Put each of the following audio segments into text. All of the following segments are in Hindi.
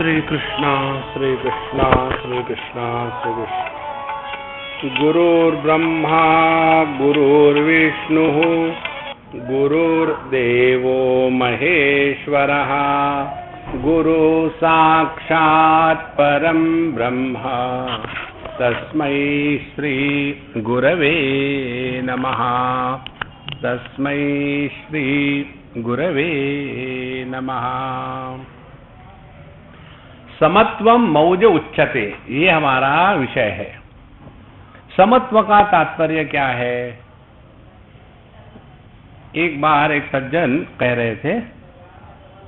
श्री कृष्णा श्री कृष्णा श्री कृष्णा श्री कृष्ण। गुरुर्ब्रह्मा गुरुर्विष्णु गुरुर्देवो महेश्वरः गुरु साक्षात् परं ब्रह्म तस्मै श्री गुरवे नमः। तस्मै श्री गुरवे नमः। समत्वम मौज उच्चते, ये हमारा विषय है। समत्व का तात्पर्य क्या है? एक बार एक सज्जन कह रहे थे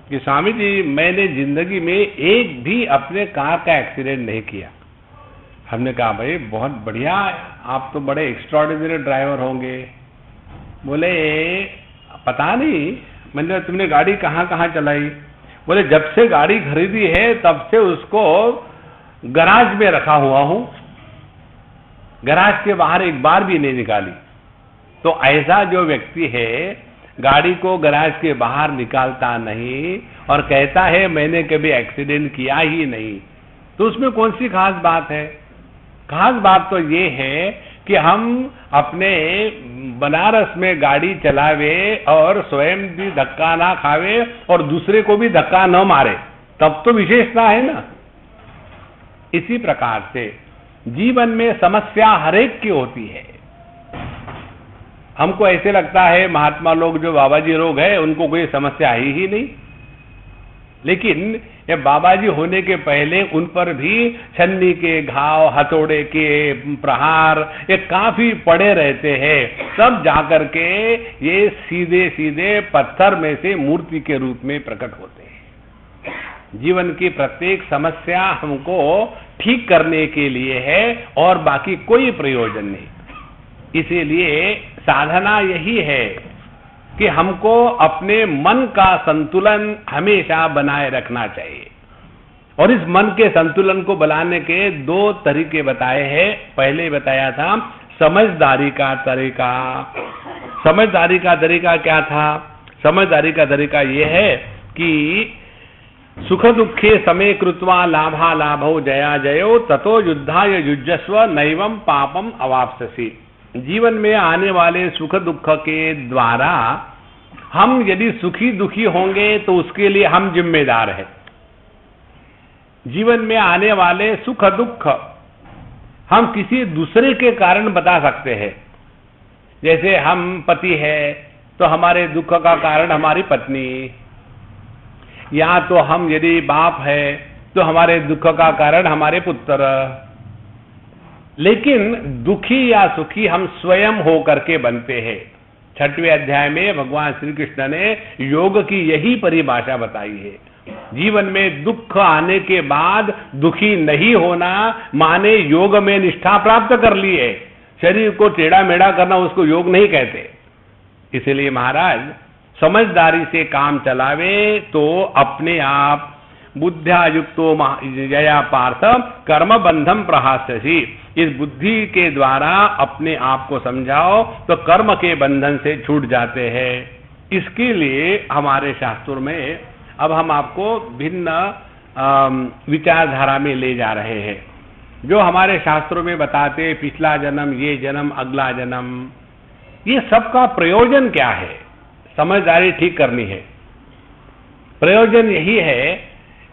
कि स्वामी जी, मैंने जिंदगी में एक भी अपने कार का एक्सीडेंट नहीं किया। हमने कहा भाई बहुत बढ़िया, आप तो बड़े एक्स्ट्राऑर्डिनरी ड्राइवर होंगे। बोले पता नहीं, मैंने तुमने गाड़ी कहाँ कहाँ चलाई? बोले जब से गाड़ी खरीदी है तब से उसको गराज में रखा हुआ हूं, गराज के बाहर एक बार भी नहीं निकाली। तो ऐसा जो व्यक्ति है गाड़ी को गराज के बाहर निकालता नहीं और कहता है मैंने कभी एक्सीडेंट किया ही नहीं, तो उसमें कौन सी खास बात है? खास बात तो ये है कि हम अपने बनारस में गाड़ी चलावे और स्वयं भी धक्का ना खावे और दूसरे को भी धक्का न मारे, तब तो विशेषता है ना। इसी प्रकार से जीवन में समस्या हरेक की होती है। हमको ऐसे लगता है महात्मा लोग जो बाबा जी लोग हैं उनको कोई समस्या है ही नहीं, लेकिन ये बाबा जी होने के पहले उन पर भी छन्नी के घाव, हथौड़े के प्रहार ये काफी पड़े रहते हैं। तब जाकर के ये सीधे सीधे पत्थर में से मूर्ति के रूप में प्रकट होते हैं। जीवन की प्रत्येक समस्या हमको ठीक करने के लिए है और बाकी कोई प्रयोजन नहीं। इसीलिए साधना यही है कि हमको अपने मन का संतुलन हमेशा बनाए रखना चाहिए। और इस मन के संतुलन को बनाने के दो तरीके बताए हैं। पहले बताया था समझदारी का तरीका। समझदारी का तरीका क्या था? समझदारी का तरीका यह है कि सुख दुखे समय कृत्वा लाभा लाभो जया जयो ततो युद्धाय युज्यस्व नैवं पापम अवाप्स्यसि। जीवन में आने वाले सुख दुख के द्वारा हम यदि सुखी दुखी होंगे तो उसके लिए हम जिम्मेदार हैं। जीवन में आने वाले सुख दुख हम किसी दूसरे के कारण बता सकते हैं। जैसे हम पति है तो हमारे दुख का कारण हमारी पत्नी, या तो हम यदि बाप है तो हमारे दुख का कारण हमारे पुत्र। लेकिन दुखी या सुखी हम स्वयं होकर के बनते हैं। 6वें अध्याय में भगवान श्री कृष्ण ने योग की यही परिभाषा बताई है। जीवन में दुख आने के बाद दुखी नहीं होना माने योग में निष्ठा प्राप्त कर ली है। शरीर को टेढ़ा मेढ़ा करना उसको योग नहीं कहते। इसलिए महाराज समझदारी से काम चलावे तो अपने आप बुद्ध्या युक्तो जया पार्थ कर्म बंधम प्रहास्यसि। इस बुद्धि के द्वारा अपने आप को समझाओ तो कर्म के बंधन से छूट जाते हैं। इसके लिए हमारे शास्त्रों में अब हम आपको भिन्न विचारधारा में ले जा रहे हैं। जो हमारे शास्त्रों में बताते पिछला जन्म, ये जन्म, अगला जन्म, ये सबका प्रयोजन क्या है? समझदारी ठीक करनी है। प्रयोजन यही है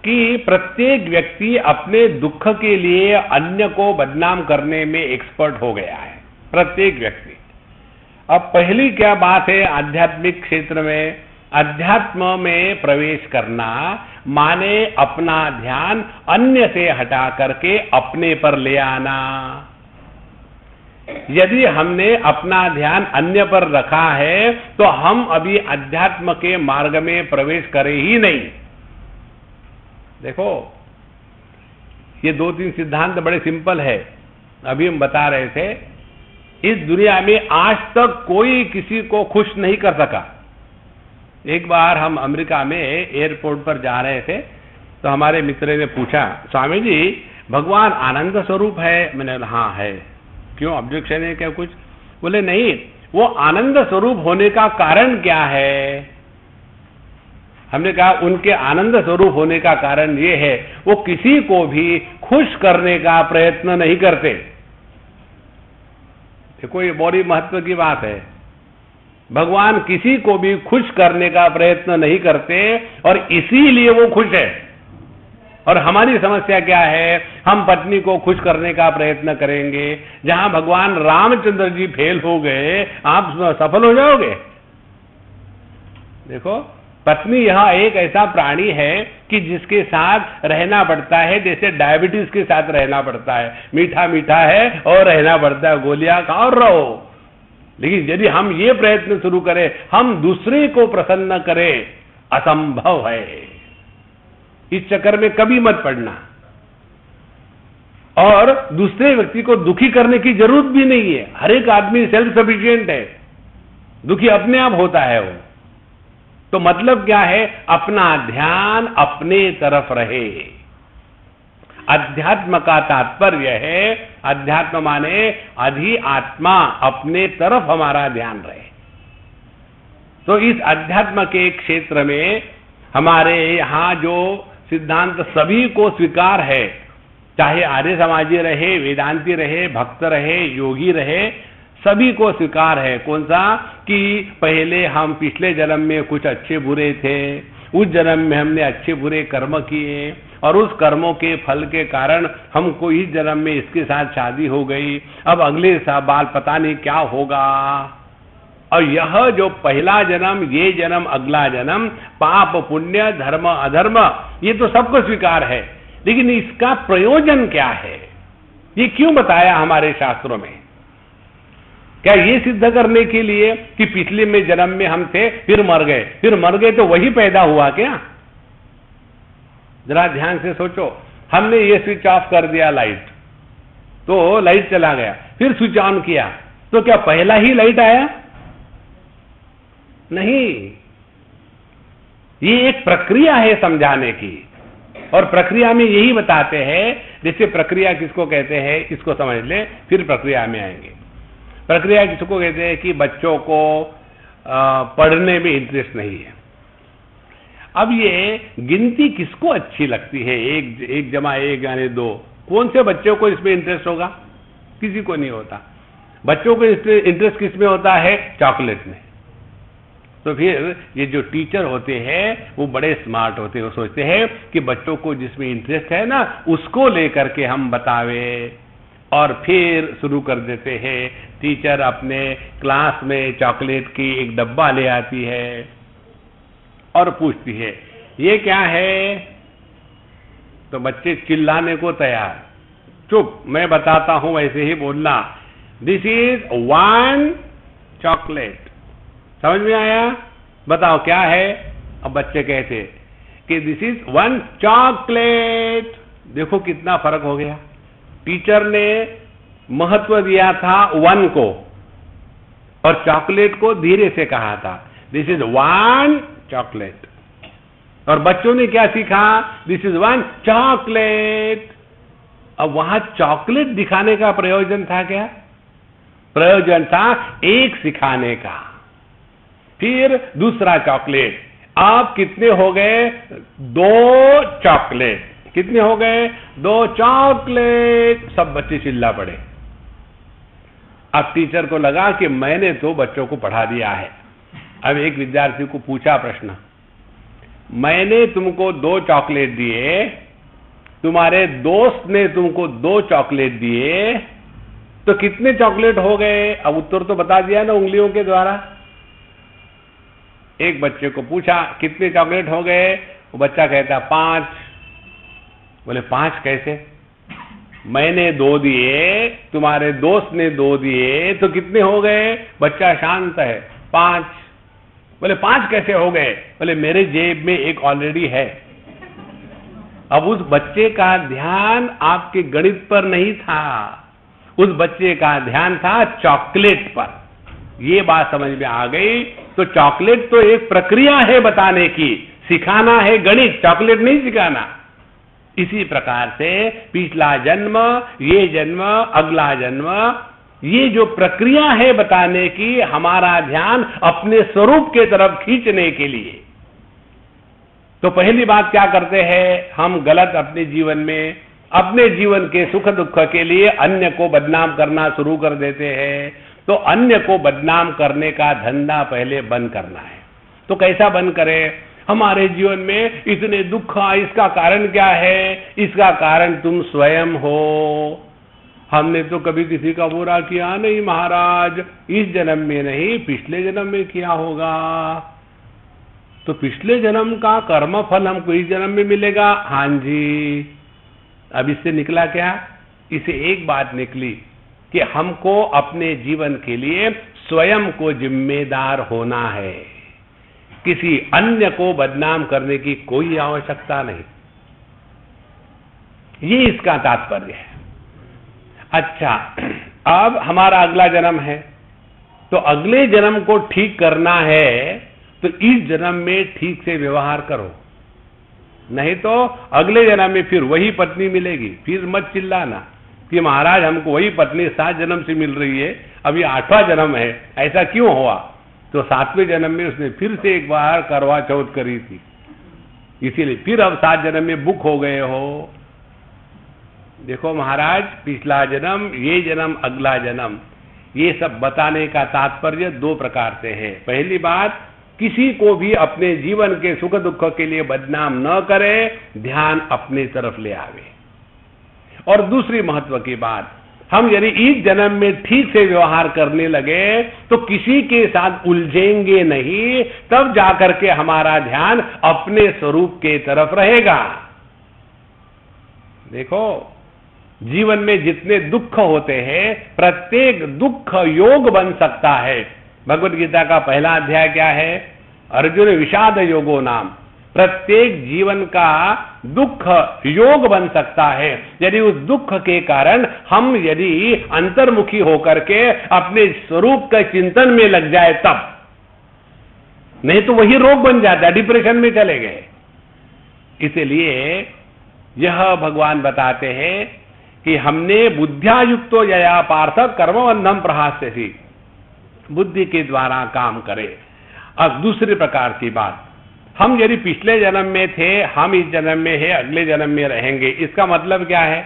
कि प्रत्येक व्यक्ति अपने दुख के लिए अन्य को बदनाम करने में एक्सपर्ट हो गया है, प्रत्येक व्यक्ति। अब पहली क्या बात है आध्यात्मिक क्षेत्र में? अध्यात्म में प्रवेश करना माने अपना ध्यान अन्य से हटा करके अपने पर ले आना। यदि हमने अपना ध्यान अन्य पर रखा है तो हम अभी अध्यात्म के मार्ग में प्रवेश करें ही नहीं। देखो ये 2-3 सिद्धांत बड़े सिंपल है। अभी हम बता रहे थे इस दुनिया में आज तक कोई किसी को खुश नहीं कर सका। एक बार हम अमेरिका में एयरपोर्ट पर जा रहे थे तो हमारे मित्र ने पूछा, स्वामी जी भगवान आनंद स्वरूप है? मैंने हाँ है। क्यों, ऑब्जेक्शन है क्या कुछ? बोले नहीं, वो आनंद स्वरूप होने का कारण क्या है? हमने कहा उनके आनंद स्वरूप होने का कारण ये है, वो किसी को भी खुश करने का प्रयत्न नहीं करते। देखो ये बड़ी महत्व की बात है। भगवान किसी को भी खुश करने का प्रयत्न नहीं करते और इसीलिए वो खुश है। और हमारी समस्या क्या है, हम पत्नी को खुश करने का प्रयत्न करेंगे। जहां भगवान रामचंद्र जी फेल हो गए, आप सफल हो जाओगे? देखो, पत्नी यह एक ऐसा प्राणी है कि जिसके साथ रहना पड़ता है जैसे डायबिटीज के साथ रहना पड़ता है। मीठा मीठा है और रहना पड़ता है, गोलियां खाओ और रहो। लेकिन यदि हम ये प्रयत्न शुरू करें, हम दूसरे को प्रसन्न करें, असंभव है। इस चक्कर में कभी मत पड़ना। और दूसरे व्यक्ति को दुखी करने की जरूरत भी नहीं है। हर एक आदमी सेल्फ सफिशिएंट है, दुखी अपने आप होता है वो। तो मतलब क्या है, अपना ध्यान अपने तरफ रहे। अध्यात्म का तात्पर्य है, अध्यात्म माने अधि आत्मा, अपने तरफ हमारा ध्यान रहे। तो इस अध्यात्म के क्षेत्र में हमारे यहां जो सिद्धांत सभी को स्वीकार है, चाहे आर्य समाजी रहे, वेदांती रहे, भक्त रहे, योगी रहे, सभी को स्वीकार है। कौन सा? कि पहले हम पिछले जन्म में कुछ अच्छे बुरे थे, उस जन्म में हमने अच्छे बुरे कर्म किए और उस कर्मों के फल के कारण हमको इस जन्म में इसके साथ शादी हो गई, अब अगले साल पता नहीं क्या होगा। और यह जो पहला जन्म, ये जन्म, अगला जन्म, पाप पुण्य, धर्म अधर्म, ये तो सबको स्वीकार है। लेकिन इसका प्रयोजन क्या है, ये क्यों बताया हमारे शास्त्रों में? क्या ये सिद्ध करने के लिए कि पिछले में जन्म में हम थे, फिर मर गए तो वही पैदा हुआ क्या? जरा ध्यान से सोचो। हमने ये स्विच ऑफ कर दिया लाइट, तो लाइट चला गया, फिर स्विच ऑन किया, तो क्या पहला ही लाइट आया? नहीं। ये एक प्रक्रिया है समझाने की, और प्रक्रिया में यही बताते हैं। जैसे प्रक्रिया किसको कहते हैं, इसको समझ ले, फिर प्रक्रिया में आएंगे। प्रक्रिया किसको कहते हैं कि बच्चों को पढ़ने में इंटरेस्ट नहीं है। अब ये गिनती किसको अच्छी लगती है? एक जमा एक यानी 2। कौन से बच्चों को इसमें इंटरेस्ट होगा? किसी को नहीं होता। बच्चों को इंटरेस्ट किसमें होता है? चॉकलेट में। तो फिर ये जो टीचर होते हैं वो बड़े स्मार्ट होते हैं, वो सोचते हैं कि बच्चों को जिसमें इंटरेस्ट है ना, उसको लेकर के हम बतावे, और फिर शुरू कर देते हैं। टीचर अपने क्लास में चॉकलेट की एक डब्बा ले आती है और पूछती है ये क्या है, तो बच्चे चिल्लाने को तैयार। चुप, मैं बताता हूं, वैसे ही बोलना। This is 1 chocolate. समझ में आया? बताओ क्या है? अब बच्चे कहते कि दिस इज 1 चॉकलेट। देखो कितना फर्क हो गया। टीचर ने महत्व दिया था 1 को और चॉकलेट को धीरे से कहा था, दिस इज 1 चॉकलेट। और बच्चों ने क्या सीखा? This is 1 chocolate. अब वहां चॉकलेट दिखाने का प्रयोजन था क्या? प्रयोजन था एक सिखाने का। फिर दूसरा चॉकलेट। आप कितने हो गए? 2 चॉकलेट। कितने हो गए? 2 चॉकलेट। सब बच्चे चिल्ला पड़े। अब टीचर को लगा कि मैंने तो बच्चों को पढ़ा दिया है। अब एक विद्यार्थी को पूछा प्रश्न, मैंने तुमको 2 चॉकलेट दिए, तुम्हारे दोस्त ने तुमको 2 चॉकलेट दिए, तो कितने चॉकलेट हो गए? अब उत्तर तो बता दिया ना उंगलियों के द्वारा। एक बच्चे को पूछा कितने चॉकलेट हो गए? वो बच्चा कहता 5। बोले 5 कैसे? मैंने 2 दिए, तुम्हारे दोस्त ने 2 दिए, तो कितने हो गए? बच्चा शांत है, 5। बोले 5 कैसे हो गए? बोले मेरे जेब में एक ऑलरेडी है। अब उस बच्चे का ध्यान आपके गणित पर नहीं था, उस बच्चे का ध्यान था चॉकलेट पर। ये बात समझ में आ गई। तो चॉकलेट तो एक प्रक्रिया है बताने की, सिखाना है गणित, चॉकलेट नहीं सिखाना। इसी प्रकार से पिछला जन्म, ये जन्म, अगला जन्म, ये जो प्रक्रिया है बताने की, हमारा ध्यान अपने स्वरूप के तरफ खींचने के लिए। तो पहली बात क्या करते हैं, हम गलत अपने जीवन में, अपने जीवन के सुख दुख के लिए अन्य को बदनाम करना शुरू कर देते हैं। तो अन्य को बदनाम करने का धंधा पहले बंद करना है। तो कैसा बंद करें? हमारे जीवन में इतने दुख, इसका कारण क्या है? इसका कारण तुम स्वयं हो। हमने तो कभी किसी का बुरा किया नहीं महाराज, इस जन्म में नहीं, पिछले जन्म में किया होगा। तो पिछले जन्म का कर्म फल हमको इस जन्म में मिलेगा। हाँ जी। अब इससे निकला क्या? इसे एक बात निकली कि हमको अपने जीवन के लिए स्वयं को जिम्मेदार होना है, किसी अन्य को बदनाम करने की कोई आवश्यकता नहीं। ये इसका तात्पर्य है। अच्छा, अब हमारा अगला जन्म है, तो अगले जन्म को ठीक करना है, तो इस जन्म में ठीक से व्यवहार करो, नहीं तो अगले जन्म में फिर वही पत्नी मिलेगी। फिर मत चिल्लाना कि महाराज हमको वही पत्नी 7 जन्म से मिल रही है, अभी 8वां जन्म है, ऐसा क्यों हुआ? तो 7वें जन्म में उसने फिर से एक बार करवा चौथ करी थी, इसीलिए फिर अब 7 जन्म में बुक हो गए हो। देखो महाराज, पिछला जन्म, ये जन्म, अगला जन्म, ये सब बताने का तात्पर्य 2 प्रकार से है। पहली बात, किसी को भी अपने जीवन के सुख दुख के लिए बदनाम न करे, ध्यान अपनी तरफ ले आवे। और दूसरी महत्व की बात, हम यदि इस जन्म में ठीक से व्यवहार करने लगे तो किसी के साथ उलझेंगे नहीं, तब जाकर के हमारा ध्यान अपने स्वरूप के तरफ रहेगा। देखो, जीवन में जितने दुख होते हैं, प्रत्येक दुख योग बन सकता है। भगवद गीता का पहला अध्याय क्या है? अर्जुन विषाद योगो नाम। प्रत्येक जीवन का दुख योग बन सकता है, यदि उस दुख के कारण हम यदि अंतर्मुखी होकर के अपने स्वरूप के चिंतन में लग जाए तब, नहीं तो वही रोग बन जाता है, डिप्रेशन में चले गए। इसलिए यह भगवान बताते हैं कि हमने बुद्ध्यायुक्तो यया पार्थ कर्मबंधम प्रहास्यसि, बुद्धि के द्वारा काम करे। अब दूसरी प्रकार की बात, हम यदि पिछले जन्म में थे, हम इस जन्म में है, अगले जन्म में रहेंगे, इसका मतलब क्या है?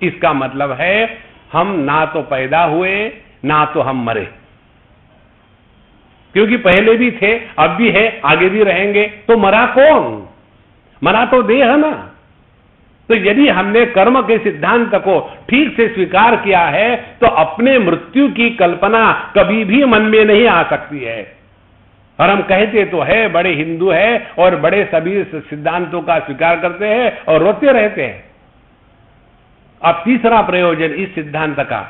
इसका मतलब है हम ना तो पैदा हुए, ना तो हम मरे, क्योंकि पहले भी थे, अब भी है, आगे भी रहेंगे। तो मरा कौन? मरा तो देह ना। तो यदि हमने कर्म के सिद्धांत को ठीक से स्वीकार किया है, तो अपने मृत्यु की कल्पना कभी भी मन में नहीं आ सकती है। और हम कहते तो है, बड़े हिंदू है और बड़े सभी सिद्धांतों का स्वीकार करते हैं और रोते रहते हैं। अब तीसरा प्रयोजन इस सिद्धांत का,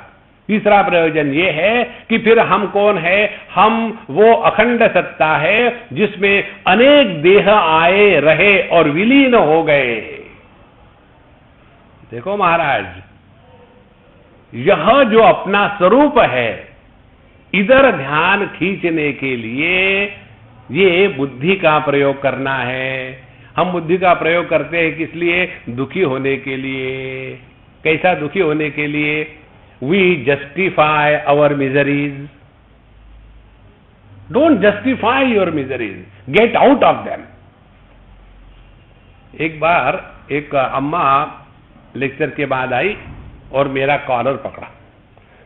तीसरा प्रयोजन यह है कि फिर हम कौन है? हम वो अखंड सत्ता है जिसमें अनेक देह आए, रहे और विलीन हो गए। देखो महाराज, यह जो अपना स्वरूप है, इधर ध्यान खींचने के लिए ये बुद्धि का प्रयोग करना है। हम बुद्धि का प्रयोग करते हैं किस लिए? दुखी होने के लिए। कैसा दुखी होने के लिए? We justify our miseries. Don't justify your miseries, get out of them. एक बार एक अम्मा लेक्चर के बाद आई और मेरा कॉलर पकड़ा।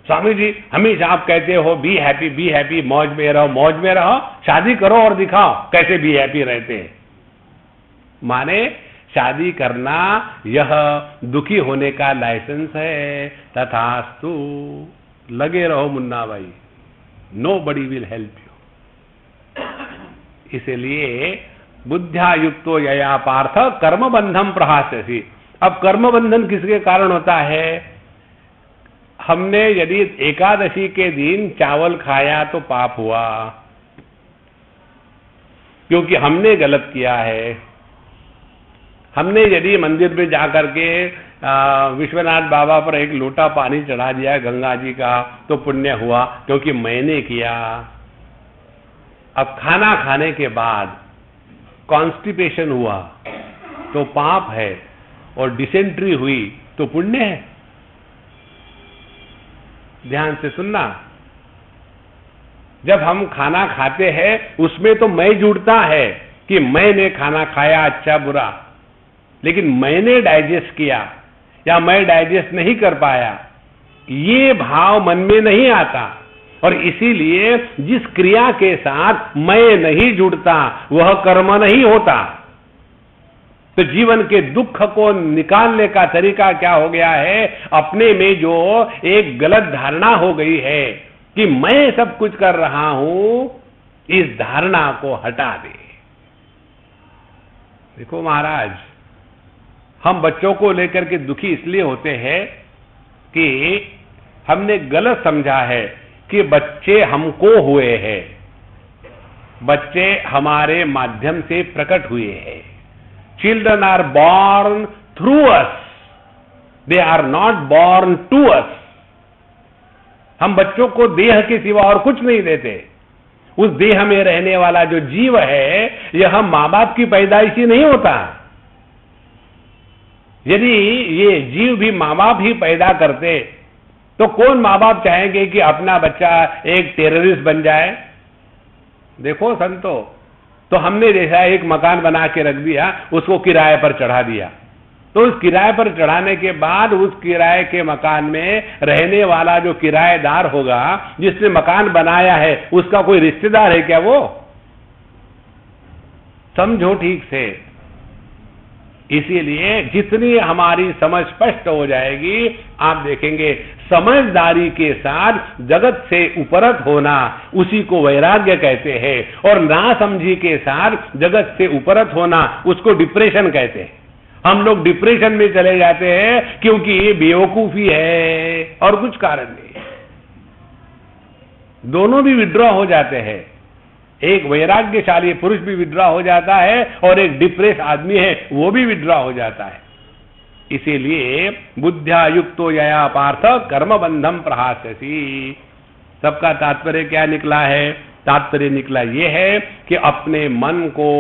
स्वामी जी, हमेशा आप कहते हो बी हैप्पी, मौज में रहो, मौज में रहो, शादी करो और दिखाओ कैसे बी हैप्पी रहते हैं। माने शादी करना यह दुखी होने का लाइसेंस है। तथास्तु, लगे रहो मुन्ना भाई, नोबडी विल हेल्प यू। इसलिए बुद्ध्यायुक्तो यया पार्थ कर्मबंधम प्रहास्यसि। अब कर्मबंधन किसके कारण होता है? हमने यदि एकादशी के दिन चावल खाया तो पाप हुआ, क्योंकि हमने गलत किया है। हमने यदि मंदिर में जाकर के विश्वनाथ बाबा पर एक लोटा पानी चढ़ा दिया गंगा जी का, तो पुण्य हुआ, क्योंकि मैंने किया। अब खाना खाने के बाद कॉन्स्टिपेशन हुआ तो पाप है, और डिसेंट्री हुई तो पुण्य है। ध्यान से सुनना, जब हम खाना खाते हैं उसमें तो मैं जुड़ता है, कि मैंने खाना खाया अच्छा बुरा, लेकिन मैंने डाइजेस्ट किया या मैं डाइजेस्ट नहीं कर पाया, ये भाव मन में नहीं आता। और इसीलिए जिस क्रिया के साथ मैं नहीं जुड़ता वह कर्म नहीं होता। तो जीवन के दुख को निकालने का तरीका क्या हो गया है? अपने में जो एक गलत धारणा हो गई है कि मैं सब कुछ कर रहा हूं, इस धारणा को हटा दे। देखो महाराज, हम बच्चों को लेकर के दुखी इसलिए होते हैं कि हमने गलत समझा है कि बच्चे हमको हुए हैं, बच्चे हमारे माध्यम से प्रकट हुए हैं। Children are born through us, they are not born to us. हम बच्चों को देह के सिवा और कुछ नहीं देते। उस देह में रहने वाला जो जीव है, यह मां बाप की पैदाइशी नहीं होता। यदि ये जीव भी मां बाप ही पैदा करते तो कौन मां बाप चाहेंगे कि अपना बच्चा एक टेररिस्ट बन जाए? देखो संतो, तो हमने जैसा एक मकान बना के रख दिया, उसको किराए पर चढ़ा दिया, तो उस किराए पर चढ़ाने के बाद उस किराए के मकान में रहने वाला जो किराएदार होगा, जिसने मकान बनाया है, उसका कोई रिश्तेदार है क्या? वो समझो ठीक से। इसीलिए जितनी हमारी समझ स्पष्ट हो जाएगी, आप देखेंगे समझदारी के साथ जगत से उपरत होना, उसी को वैराग्य कहते हैं। और नासमझी के साथ जगत से उपरत होना, उसको डिप्रेशन कहते हैं। हम लोग डिप्रेशन में चले जाते हैं क्योंकि ये बेवकूफी है और कुछ कारण नहीं। दोनों भी विड्रॉ हो जाते हैं। एक वैराग्यशाली पुरुष भी विड्रॉ हो जाता है और एक डिप्रेस आदमी है वो भी विड्रॉ हो जाता है। इसीलिए बुद्ध्या युक्तो यया पार्थ कर्म बंधम प्रहास्यसि। सबका तात्पर्य क्या निकला है? तात्पर्य निकला ये है कि अपने मन को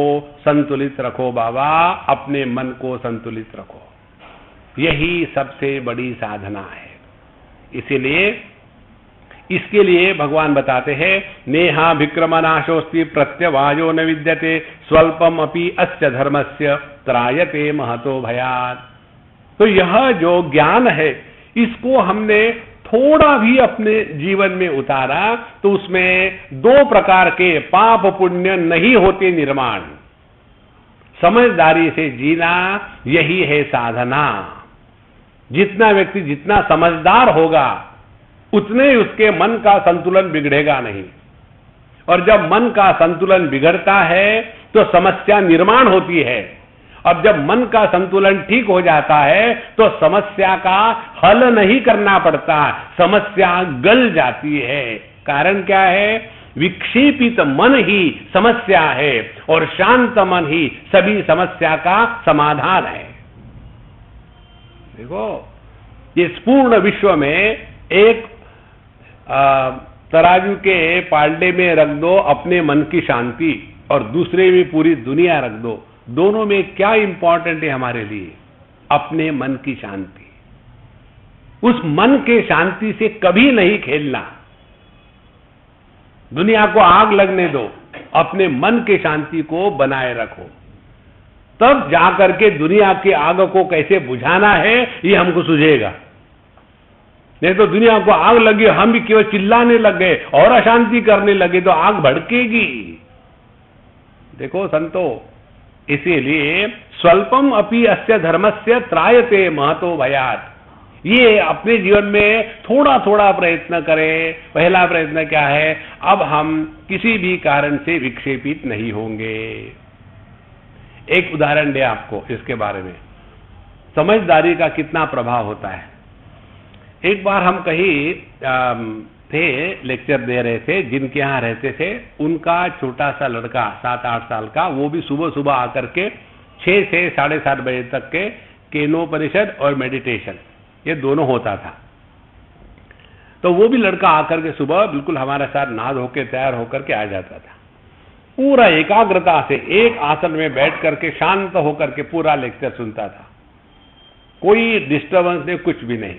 संतुलित रखो बाबा, अपने मन को संतुलित रखो, यही सबसे बड़ी साधना है। इसीलिए इसके लिए भगवान बताते हैं, नेहा विक्रमनाशोस्ति प्रत्यवायो न विद्यते स्वल्पम अपि अस्य धर्मस्य त्रायते महतो भयात्। तो यह जो ज्ञान है, इसको हमने थोड़ा भी अपने जीवन में उतारा तो उसमें दो प्रकार के पाप पुण्य नहीं होते निर्माण। समझदारी से जीना, यही है साधना। जितना व्यक्ति जितना समझदार होगा, उतने उसके मन का संतुलन बिगड़ेगा नहीं। और जब मन का संतुलन बिगड़ता है तो समस्या निर्माण होती है। अब जब मन का संतुलन ठीक हो जाता है तो समस्या का हल नहीं करना पड़ता, समस्या गल जाती है। कारण क्या है? विक्षेपित मन ही समस्या है और शांत मन ही सभी समस्या का समाधान है। देखो, इस पूर्ण विश्व में एक तराजू के पालने में रख दो अपने मन की शांति और दूसरे में पूरी दुनिया रख दो, दोनों में क्या इंपॉर्टेंट है हमारे लिए? अपने मन की शांति। उस मन के शांति से कभी नहीं खेलना। दुनिया को आग लगने दो, अपने मन के शांति को बनाए रखो, तब जाकर के दुनिया की आग को कैसे बुझाना है ये हमको सुझेगा। नहीं तो दुनिया को आग लगी, हम भी केवल चिल्लाने लग गए और अशांति करने लगे तो आग भड़केगी। देखो संतो, इसीलिए स्वल्पम अपि अस्य धर्मस्य त्रायते महतो भयात्। ये अपने जीवन में थोड़ा थोड़ा प्रयत्न करें। पहला प्रयत्न क्या है? अब हम किसी भी कारण से विक्षेपित नहीं होंगे। एक उदाहरण दे आपको इसके बारे में, समझदारी का कितना प्रभाव होता है। एक बार हम कहीं थे, लेक्चर दे रहे थे, जिनके यहाँ रहते थे उनका छोटा सा लड़का 7-8 साल का, वो भी सुबह सुबह आकर के 6 से 7:30 बजे तक के केनोपनिषद और मेडिटेशन ये दोनों होता था। तो वो भी लड़का आकर के सुबह बिल्कुल हमारे साथ नाद होकर तैयार होकर के आ जाता था। पूरा एकाग्रता से एक आसन में बैठ करके शांत होकर के पूरा लेक्चर सुनता था, कोई डिस्टर्बेंस नहीं, कुछ भी नहीं।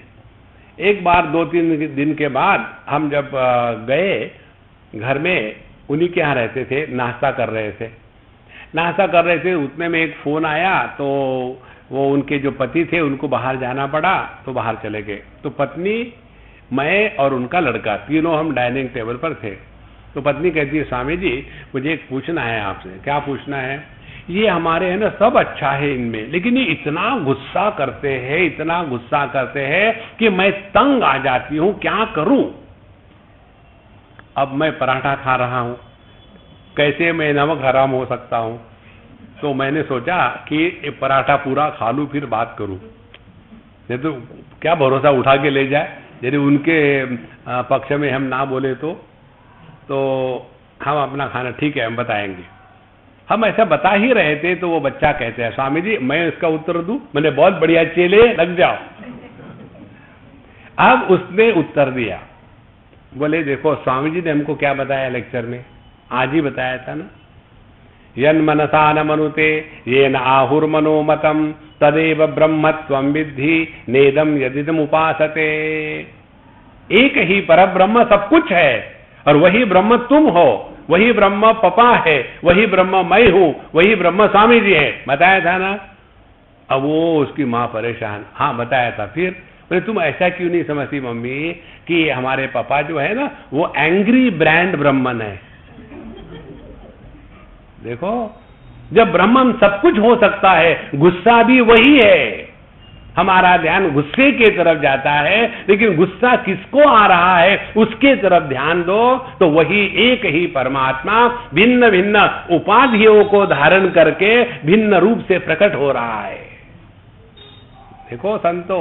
एक बार 2-3 दिन के बाद हम जब गए घर में, उन्हीं के यहाँ रहते थे, नाश्ता कर रहे थे, नाश्ता कर रहे थे, उतने में एक फोन आया, तो वो उनके जो पति थे उनको बाहर जाना पड़ा, तो बाहर चले गए। तो पत्नी, मैं और उनका लड़का, तीनों हम डाइनिंग टेबल पर थे। तो पत्नी कहती है, स्वामी जी मुझे एक पूछना है आपसे। क्या पूछना है? ये हमारे है ना, सब अच्छा है इनमें, लेकिन ये इतना गुस्सा करते हैं, इतना गुस्सा करते हैं कि मैं तंग आ जाती हूं, क्या करूं? अब मैं पराठा खा रहा हूं, कैसे मैं नमक हराम हो सकता हूं? तो मैंने सोचा कि पराठा पूरा खा लूं, फिर बात करूं, नहीं तो क्या भरोसा उठा के ले जाए, यदि उनके पक्ष में हम ना बोले तो हम अपना खाना ठीक है हम बताएंगे। हम ऐसा बता ही रहे थे तो वो बच्चा कहते हैं, स्वामी जी मैं इसका उत्तर दूं? मैंने, बहुत बढ़िया चेले, लग जाओ। अब उसने उत्तर दिया, बोले देखो स्वामी जी ने हमको क्या बताया लेक्चर में, आज ही बताया था ना, यन मनसा न मनुते येन आहुर्मनोमतम तदेव ब्रह्मत्वं विद्धि नेदम यदिदम उपासते। एक ही परब्रह्म सब कुछ है, और वही ब्रह्म तुम हो, वही ब्रह्म पपा है, वही ब्रह्म मैं हूं, वही ब्रह्म स्वामी जी है। बताया था ना? अब वो उसकी मां परेशान, हाँ बताया था। फिर बोले तुम ऐसा क्यों नहीं समझती मम्मी कि हमारे पापा जो है ना वो एंग्री ब्रांड ब्राह्मण है। देखो, जब ब्रह्मन सब कुछ हो सकता है, गुस्सा भी वही है। हमारा ध्यान गुस्से के तरफ जाता है, लेकिन गुस्सा किसको आ रहा है उसके तरफ ध्यान दो, तो वही एक ही परमात्मा भिन्न भिन्न उपाधियों को धारण करके भिन्न रूप से प्रकट हो रहा है। देखो संतो,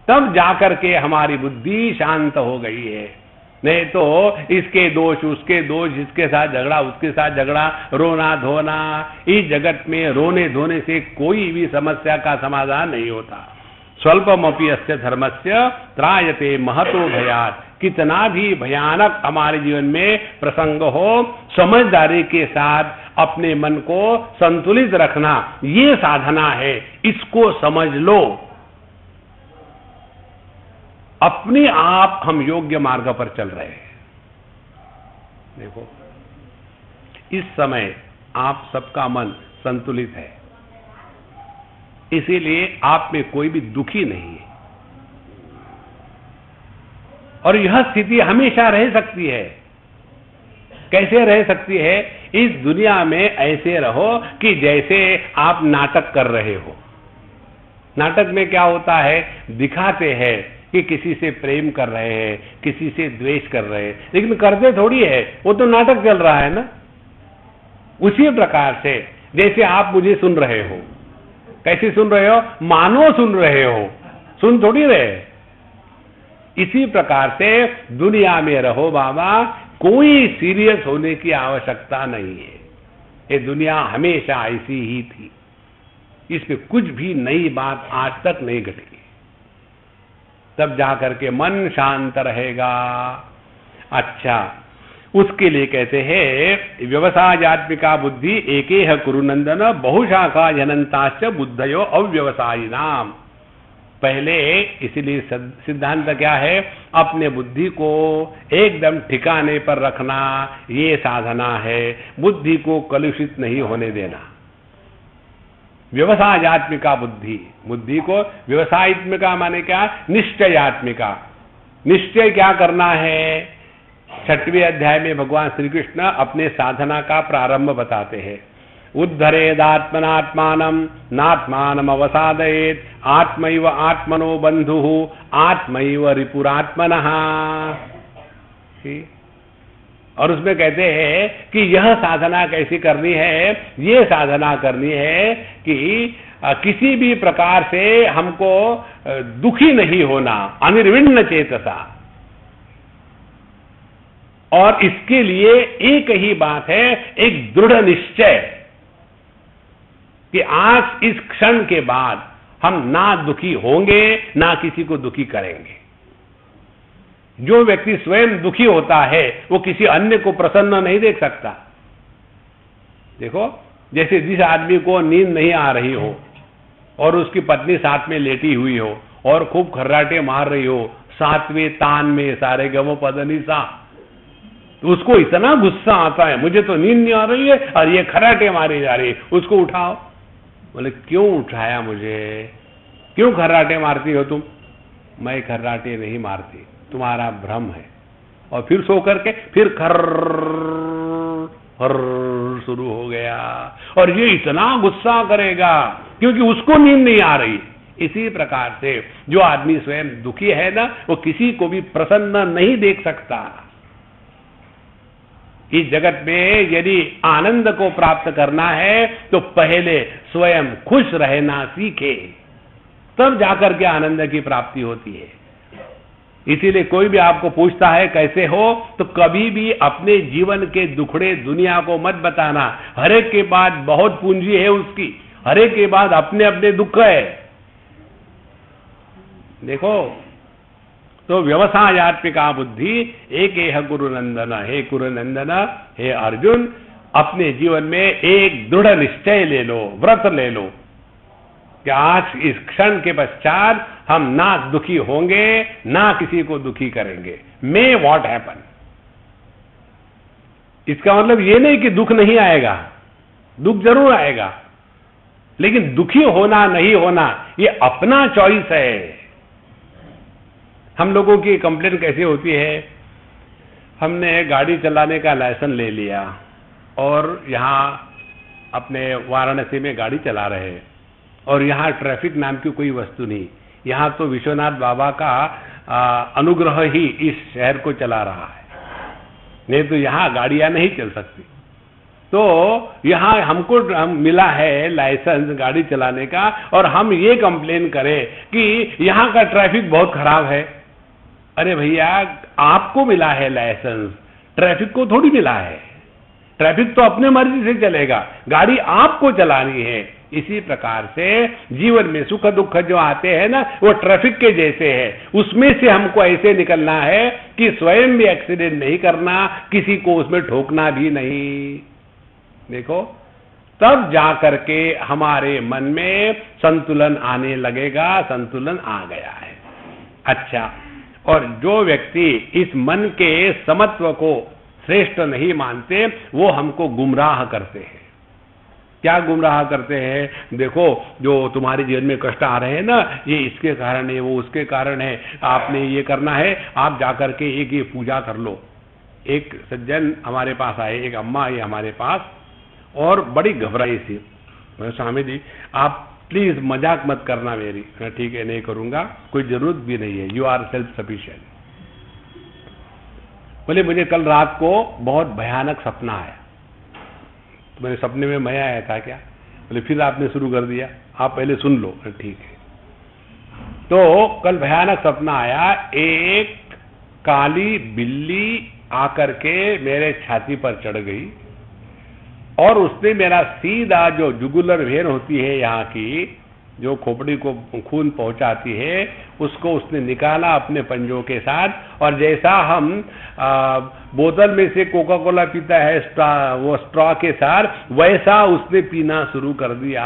तब जाकर के हमारी बुद्धि शांत हो गई है। नहीं तो इसके दोष उसके दोष, इसके साथ झगड़ा उसके साथ झगड़ा, रोना धोना, इस जगत में रोने धोने से कोई भी समस्या का समाधान नहीं होता। स्वल्पमपि अस्य धर्मस्य त्रायते महतो भयात्। कितना भी भयानक हमारे जीवन में प्रसंग हो, समझदारी के साथ अपने मन को संतुलित रखना, ये साधना है। इसको समझ लो, अपने आप हम योग्य मार्ग पर चल रहे हैं। देखो, इस समय आप सबका मन संतुलित है, इसीलिए आप में कोई भी दुखी नहीं है, और यह स्थिति हमेशा रह सकती है। कैसे रह सकती है? इस दुनिया में ऐसे रहो कि जैसे आप नाटक कर रहे हो। नाटक में क्या होता है? दिखाते हैं कि किसी से प्रेम कर रहे हैं, किसी से द्वेष कर रहे हैं, लेकिन करते थोड़ी है, वो तो नाटक चल रहा है ना। उसी प्रकार से जैसे आप मुझे सुन रहे हो, कैसे सुन रहे हो? मानो सुन रहे हो, सुन थोड़ी रहे। इसी प्रकार से दुनिया में रहो बाबा, कोई सीरियस होने की आवश्यकता नहीं है। ये दुनिया हमेशा ऐसी ही थी, इसमें कुछ भी नई बात आज तक नहीं घटी। तब जाकर के मन शांत रहेगा। अच्छा, उसके लिए कहते हैं व्यवसायात्मिका बुद्धि एकेह कुरुनंदन बहुशाखा जनंताश्च बुद्धयो अव्यवसायी नाम। पहले इसलिए सिद्धांत क्या है? अपने बुद्धि को एकदम ठिकाने पर रखना, ये साधना है। बुद्धि को कलुषित नहीं होने देना। व्यवसायात्मिका बुद्धि, बुद्धि को व्यवसायत्मिका माने क्या? निश्चयात्मिका। निश्चय क्या करना है? 6वें अध्याय में भगवान श्री कृष्ण अपने साधना का प्रारंभ बताते हैं। उद्धरेदात्मनात्मानं नात्मानम अवसादयेत् आत्मैव आत्मनो बंधुः आत्मैव रिपुरात्मनः। और उसमें कहते हैं कि यह साधना कैसी करनी है? ये साधना करनी है कि किसी भी प्रकार से हमको दुखी नहीं होना, अनिर्विण्ण चेतसा। और इसके लिए एक ही बात है, एक दृढ़ निश्चय कि आज इस क्षण के बाद हम ना दुखी होंगे, ना किसी को दुखी करेंगे। जो व्यक्ति स्वयं दुखी होता है वो किसी अन्य को प्रसन्न नहीं देख सकता। देखो, जैसे जिस आदमी को नींद नहीं आ रही हो और उसकी पत्नी साथ में लेटी हुई हो और खूब खर्राटे मार रही हो 7वें तान में सारे गमो पदनिसा, तो उसको इतना गुस्सा आता है, मुझे तो नींद नहीं आ रही है और ये खर्राटे मारी जा रही है, उसको उठाओ। बोले क्यों उठाया मुझे, क्यों खर्राटे मारती हो तुम? मैं खर्राटे नहीं मारती, तुम्हारा भ्रम है। और फिर सो करके फिर खर्र शुरू हो गया, और ये इतना गुस्सा करेगा क्योंकि उसको नींद नहीं आ रही। इसी प्रकार से जो आदमी स्वयं दुखी है ना, वो किसी को भी प्रसन्न नहीं देख सकता। इस जगत में यदि आनंद को प्राप्त करना है तो पहले स्वयं खुश रहना सीखे, तब जाकर के आनंद की प्राप्ति होती है। इसीलिए कोई भी आपको पूछता है कैसे हो, तो कभी भी अपने जीवन के दुखड़े दुनिया को मत बताना। हर एक के बाद बहुत पूंजी है उसकी, हर एक के बाद अपने अपने दुख है। देखो, तो व्यवसायात्मिका बुद्धि एक है कुरुनंदन। हे कुरुनंदन, हे अर्जुन, अपने जीवन में एक दृढ़ निश्चय ले लो, व्रत ले लो कि आज इस क्षण के पश्चात हम ना दुखी होंगे, ना किसी को दुखी करेंगे। मे व्हाट हैपन। इसका मतलब ये नहीं कि दुख नहीं आएगा, दुख जरूर आएगा, लेकिन दुखी होना नहीं होना ये अपना चॉइस है। हम लोगों की कंप्लेंट कैसे होती है, हमने गाड़ी चलाने का लाइसेंस ले लिया और यहाँ अपने वाराणसी में गाड़ी चला रहे हैं, और यहाँ ट्रैफिक नाम की कोई वस्तु नहीं। यहाँ तो विश्वनाथ बाबा का अनुग्रह ही इस शहर को चला रहा है, नहीं तो यहाँ गाड़ियां नहीं चल सकती। तो यहाँ हमको मिला है लाइसेंस गाड़ी चलाने का, और हम ये कंप्लेन करें कि यहाँ का ट्रैफिक बहुत खराब है। अरे भैया, आपको मिला है लाइसेंस, ट्रैफिक को थोड़ी मिला है। ट्रैफिक तो अपने मर्जी से चलेगा, गाड़ी आपको चलानी है। इसी प्रकार से जीवन में सुख दुख जो आते हैं ना, वो ट्रैफिक के जैसे है। उसमें से हमको ऐसे निकलना है कि स्वयं भी एक्सीडेंट नहीं करना, किसी को उसमें ठोकना भी नहीं। देखो, तब जाकर के हमारे मन में संतुलन आने लगेगा। संतुलन आ गया है। अच्छा, और जो व्यक्ति इस मन के समत्व को श्रेष्ठ नहीं मानते, वो हमको गुमराह करते हैं। क्या गुमराह करते हैं? देखो, जो तुम्हारे जीवन में कष्ट आ रहे हैं ना, ये इसके कारण है, वो उसके कारण है, आपने ये करना है, आप जाकर के एक ये पूजा कर लो। एक सज्जन हमारे पास आए, एक अम्मा आई हमारे पास, और बड़ी घबराई सी। मैं, स्वामी जी आप प्लीज मजाक मत करना मेरी। ठीक है, नहीं करूंगा, कोई जरूरत भी नहीं है, यू आर सेल्फ सफिशिएंट। बोले मुझे कल रात को बहुत भयानक सपना आया। तो मेरे सपने में मैं आया था क्या? बोले फिर आपने शुरू कर दिया, आप पहले सुन लो। ठीक है। तो कल भयानक सपना आया, एक काली बिल्ली आकर के मेरे छाती पर चढ़ गई, और उसने मेरा सीधा जो जुगुलर वेन होती है यहाँ की, जो खोपड़ी को खून पहुंचाती है, उसको उसने निकाला अपने पंजों के साथ। और जैसा हम बोतल में से कोका कोला पीता है वो स्ट्रॉ के साथ, वैसा उसने पीना शुरू कर दिया।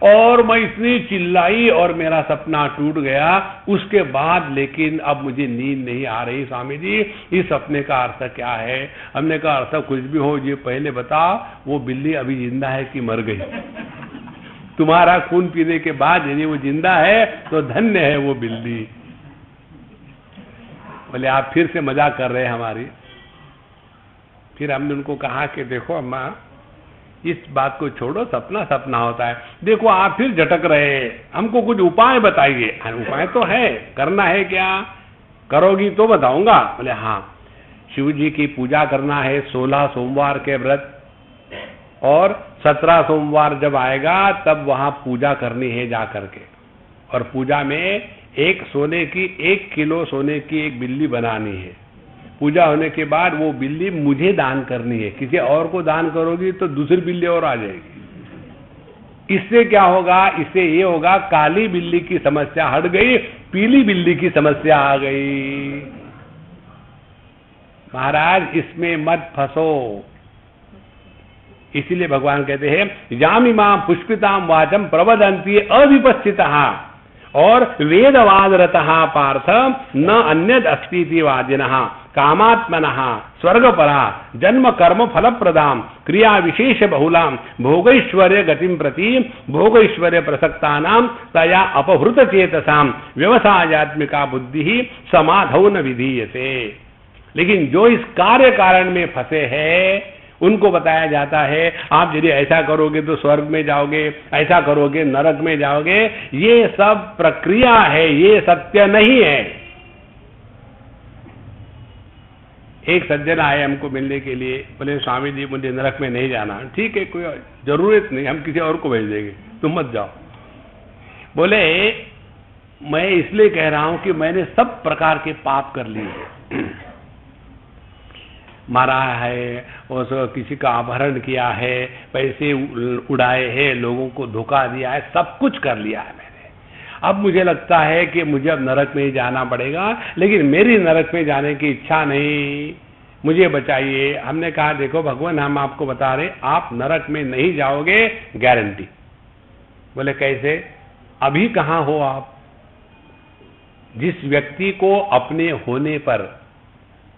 और मैं इतनी चिल्लाई और मेरा सपना टूट गया। उसके बाद लेकिन अब मुझे नींद नहीं आ रही। स्वामी जी, इस सपने का अर्थ क्या है? हमने कहा अर्थ कुछ भी हो, ये पहले बताओ, वो बिल्ली अभी जिंदा है कि मर गई? तुम्हारा खून पीने के बाद यदि वो जिंदा है तो धन्य है वो बिल्ली। बोले आप फिर से मजाक कर रहे हैं हमारी। फिर हमने उनको कहा कि देखो अम्मा, इस बात को छोड़ो, सपना सपना होता है। देखो आप फिर झटक रहे हैं, हमको कुछ उपाय बताइए। उपाय तो है, करना है क्या? करोगी तो बताऊंगा। बोले हाँ, शिव जी की पूजा करना है, 16 सोमवार के व्रत, और 17 सोमवार जब आएगा तब वहां पूजा करनी है जा करके। और पूजा में 1 किलो सोने की एक बिल्ली बनानी है। पूजा होने के बाद वो बिल्ली मुझे दान करनी है। किसी और को दान करोगी तो दूसरी बिल्ली और आ जाएगी। इससे क्या होगा? इससे ये होगा, काली बिल्ली की समस्या हट गई, पीली बिल्ली की समस्या आ गई। महाराज, इसमें मत फंसो। इसीलिए भगवान कहते हैं यामिमां पुष्पितां वाचम प्रवदन्ति अविपस्थितः, और वेदवादरतः पार्थ न अन्यद अस्तीति वादिनः कामात्मनः स्वर्गपरा जन्म कर्म फलप्रदाम क्रिया विशेष बहुलाम भोगैश्वर्य गतिम प्रति भोगैश्वर्य प्रसक्तानां तया अपहृत चेतसाम व्यवसायात्मिका बुद्धि समाधौ न विधीयते। लेकिन जो इस कार्य कारण में फंसे हैं उनको बताया जाता है आप यदि ऐसा करोगे तो स्वर्ग में जाओगे, ऐसा करोगे नरक में जाओगे। ये सब प्रक्रिया है, ये सत्य नहीं है। एक सज्जन आए हमको मिलने के लिए, बोले स्वामी जी मुझे नरक में नहीं जाना। ठीक है, कोई जरूरत नहीं, हम किसी और को भेज देंगे, तुम मत जाओ। बोले मैं इसलिए कह रहा हूं कि मैंने सब प्रकार के पाप कर लिए, मारा है, और किसी का अपहरण किया है, पैसे उड़ाए हैं, लोगों को धोखा दिया है, सब कुछ कर लिया है मैंने। अब मुझे लगता है कि मुझे अब नरक में ही जाना पड़ेगा, लेकिन मेरी नरक में जाने की इच्छा नहीं, मुझे बचाइए। हमने कहा देखो भगवान हम आपको बता रहे आप नरक में नहीं जाओगे, गारंटी। बोले कैसे? अभी कहां हो आप? जिस व्यक्ति को अपने होने पर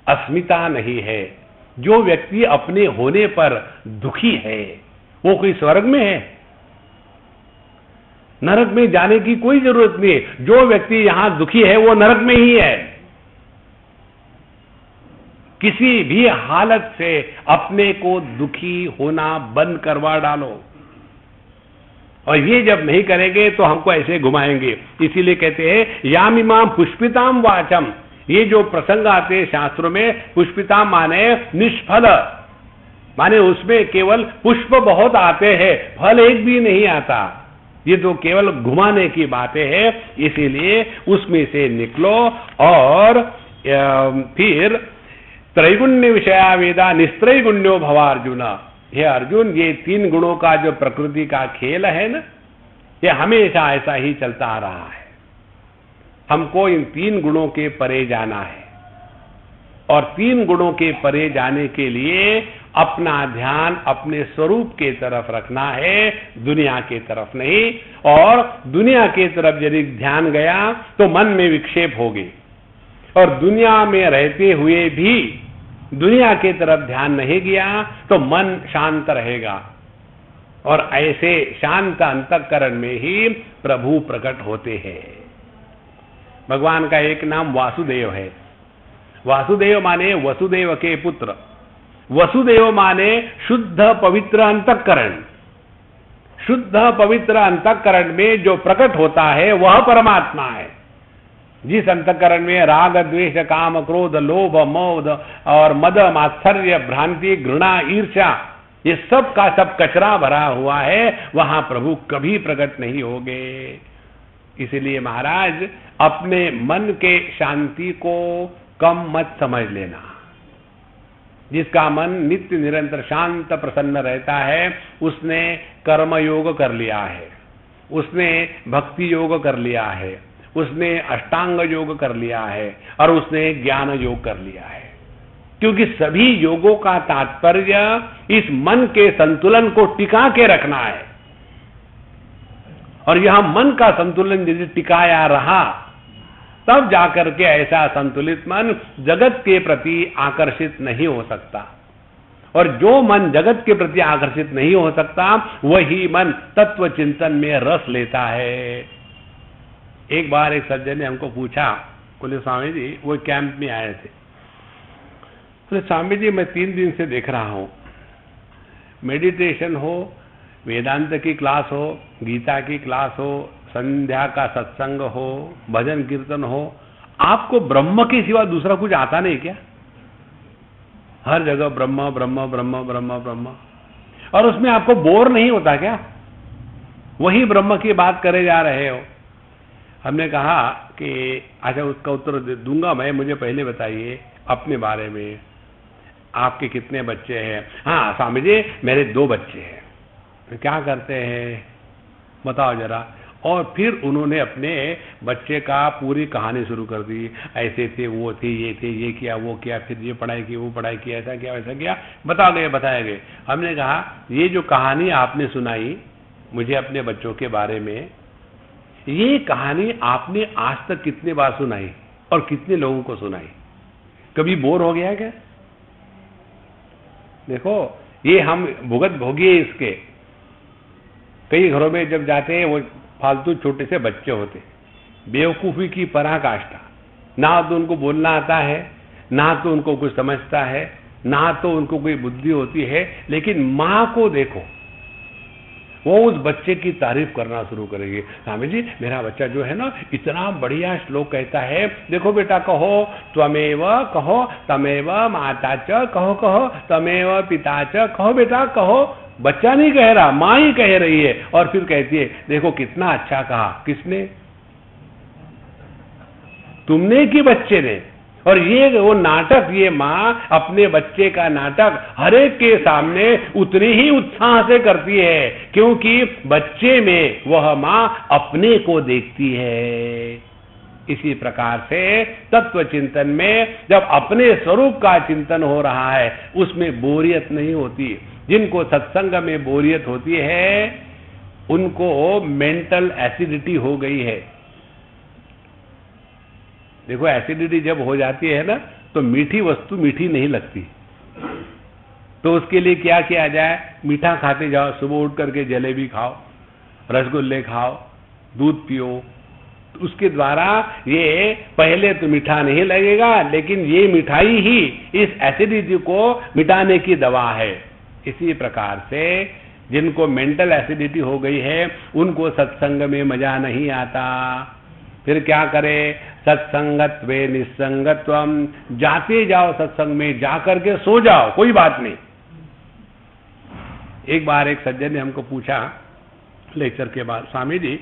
अस्मिता नहीं है, जो व्यक्ति अपने होने पर दुखी है, वो कोई स्वर्ग में है? नरक में जाने की कोई जरूरत नहीं है। जो व्यक्ति यहां दुखी है वो नरक में ही है। किसी भी हालत से अपने को दुखी होना बंद करवा डालो, और ये जब नहीं करेंगे तो हमको ऐसे घुमाएंगे। इसीलिए कहते हैं यामिमाम पुष्पिताम वाचम। ये जो प्रसंग आते हैं शास्त्रों में, पुष्पिता माने निष्फल, माने उसमें केवल पुष्प बहुत आते हैं, फल एक भी नहीं आता। ये तो केवल घुमाने की बातें हैं। इसीलिए उसमें से निकलो और फिर त्रैगुण्य विषया वेदा निस्त्रैगुण्यो भवा अर्जुन। हे अर्जुन, ये तीन गुणों का जो प्रकृति का खेल है ना, ये हमेशा ऐसा ही चलता आ रहा है। हमको इन तीन गुणों के परे जाना है, और तीन गुणों के परे जाने के लिए अपना ध्यान अपने स्वरूप के तरफ रखना है, दुनिया के तरफ नहीं। और दुनिया के तरफ यदि ध्यान गया तो मन में विक्षेप होगी, और दुनिया में रहते हुए भी दुनिया के तरफ ध्यान नहीं गया तो मन शांत रहेगा, और ऐसे शांत अंतःकरण में ही प्रभु प्रकट होते हैं। भगवान का एक नाम वासुदेव है। वासुदेव माने वसुदेव के पुत्र, वसुदेव माने शुद्ध पवित्र अंतःकरण। शुद्ध पवित्र अंतःकरण में जो प्रकट होता है वह परमात्मा है। जिस अंतःकरण में राग द्वेष काम क्रोध लोभ मोह और मद मात्सर्य भ्रांति घृणा ईर्ष्या ये सब का सब कचरा भरा हुआ है, वहां प्रभु कभी प्रकट नहीं होंगे। इसलिए महाराज अपने मन के शांति को कम मत समझ लेना। जिसका मन नित्य निरंतर शांत प्रसन्न रहता है उसने कर्म योग कर लिया है, उसने भक्ति योग कर लिया है, उसने अष्टांग योग कर लिया है, और उसने ज्ञान योग कर लिया है। क्योंकि सभी योगों का तात्पर्य इस मन के संतुलन को टिका के रखना है, और यह मन का संतुलन यदि टिकाया रहा तब जाकर के ऐसा संतुलित मन जगत के प्रति आकर्षित नहीं हो सकता। और जो मन जगत के प्रति आकर्षित नहीं हो सकता वही मन तत्व चिंतन में रस लेता है। एक बार एक सज्जन ने हमको पूछा, बोले स्वामी जी, वो कैंप में आए थे, बोले स्वामी जी मैं 3 दिन से देख रहा हूं, मेडिटेशन हो, वेदांत की क्लास हो, गीता की क्लास हो, संध्या का सत्संग हो, भजन कीर्तन हो, आपको ब्रह्म के सिवा दूसरा कुछ आता नहीं क्या? हर जगह ब्रह्म ब्रह्म ब्रह्म ब्रह्म ब्रह्म, और उसमें आपको बोर नहीं होता क्या? वही ब्रह्म की बात करे जा रहे हो। हमने कहा कि अच्छा उसका उत्तर दूंगा मैं, मुझे पहले बताइए अपने बारे में, आपके कितने बच्चे हैं? हाँ स्वामी जी मेरे 2 बच्चे हैं। क्या करते हैं बताओ जरा। और फिर उन्होंने अपने बच्चे का पूरी कहानी शुरू कर दी, ऐसे थे वो थे ये थे, ये किया वो किया, फिर ये पढ़ाई की वो पढ़ाई की, ऐसा किया वैसा किया, बताया गए। हमने कहा ये जो कहानी आपने सुनाई मुझे अपने बच्चों के बारे में, ये कहानी आपने आज तक कितने बार सुनाई और कितने लोगों को सुनाई? कभी बोर हो गया क्या? देखो ये हम भुगत भोगी है इसके। कई घरों में जब जाते हैं वो फालतू छोटे से बच्चे होते, बेवकूफ़ी की पराकाष्ठा, ना तो उनको बोलना आता है, ना तो उनको कुछ समझता है, ना तो उनको कोई बुद्धि होती है, लेकिन माँ को देखो, वो उस बच्चे की तारीफ करना शुरू करेगी। स्वामी जी मेरा बच्चा जो है ना इतना बढ़िया श्लोक कहता है, देखो बेटा कहो त्वमेव, कहो तमेव माता च, कहो कहो तमेव पिता च, कहो बेटा कहो। बच्चा नहीं कह रहा, माँ ही कह रही है, और फिर कहती है देखो कितना अच्छा कहा। किसने? तुमने कि बच्चे ने? और ये वो नाटक, ये माँ अपने बच्चे का नाटक हर एक के सामने उतनी ही उत्साह से करती है, क्योंकि बच्चे में वह माँ अपने को देखती है। इसी प्रकार से तत्व चिंतन में जब अपने स्वरूप का चिंतन हो रहा है, उसमें बोरियत नहीं होती। जिनको सत्संग में बोरियत होती है उनको मेंटल एसिडिटी हो गई है। देखो एसिडिटी जब हो जाती है ना तो मीठी वस्तु मीठी नहीं लगती, तो उसके लिए क्या किया जाए? मीठा खाते जाओ, सुबह उठ करके जलेबी खाओ, रसगुल्ले खाओ, दूध पियो, तो उसके द्वारा ये पहले तो मीठा नहीं लगेगा, लेकिन ये मिठाई ही इस एसिडिटी को मिटाने की दवा है। इसी प्रकार से जिनको मेंटल एसिडिटी हो गई है उनको सत्संग में मजा नहीं आता। फिर क्या करे? सत्संगत्वे निस्संगत्वम, जाते जाओ सत्संग में, जाकर के सो जाओ, कोई बात नहीं। एक बार एक सज्जन ने हमको पूछा लेक्चर के बाद, स्वामी जी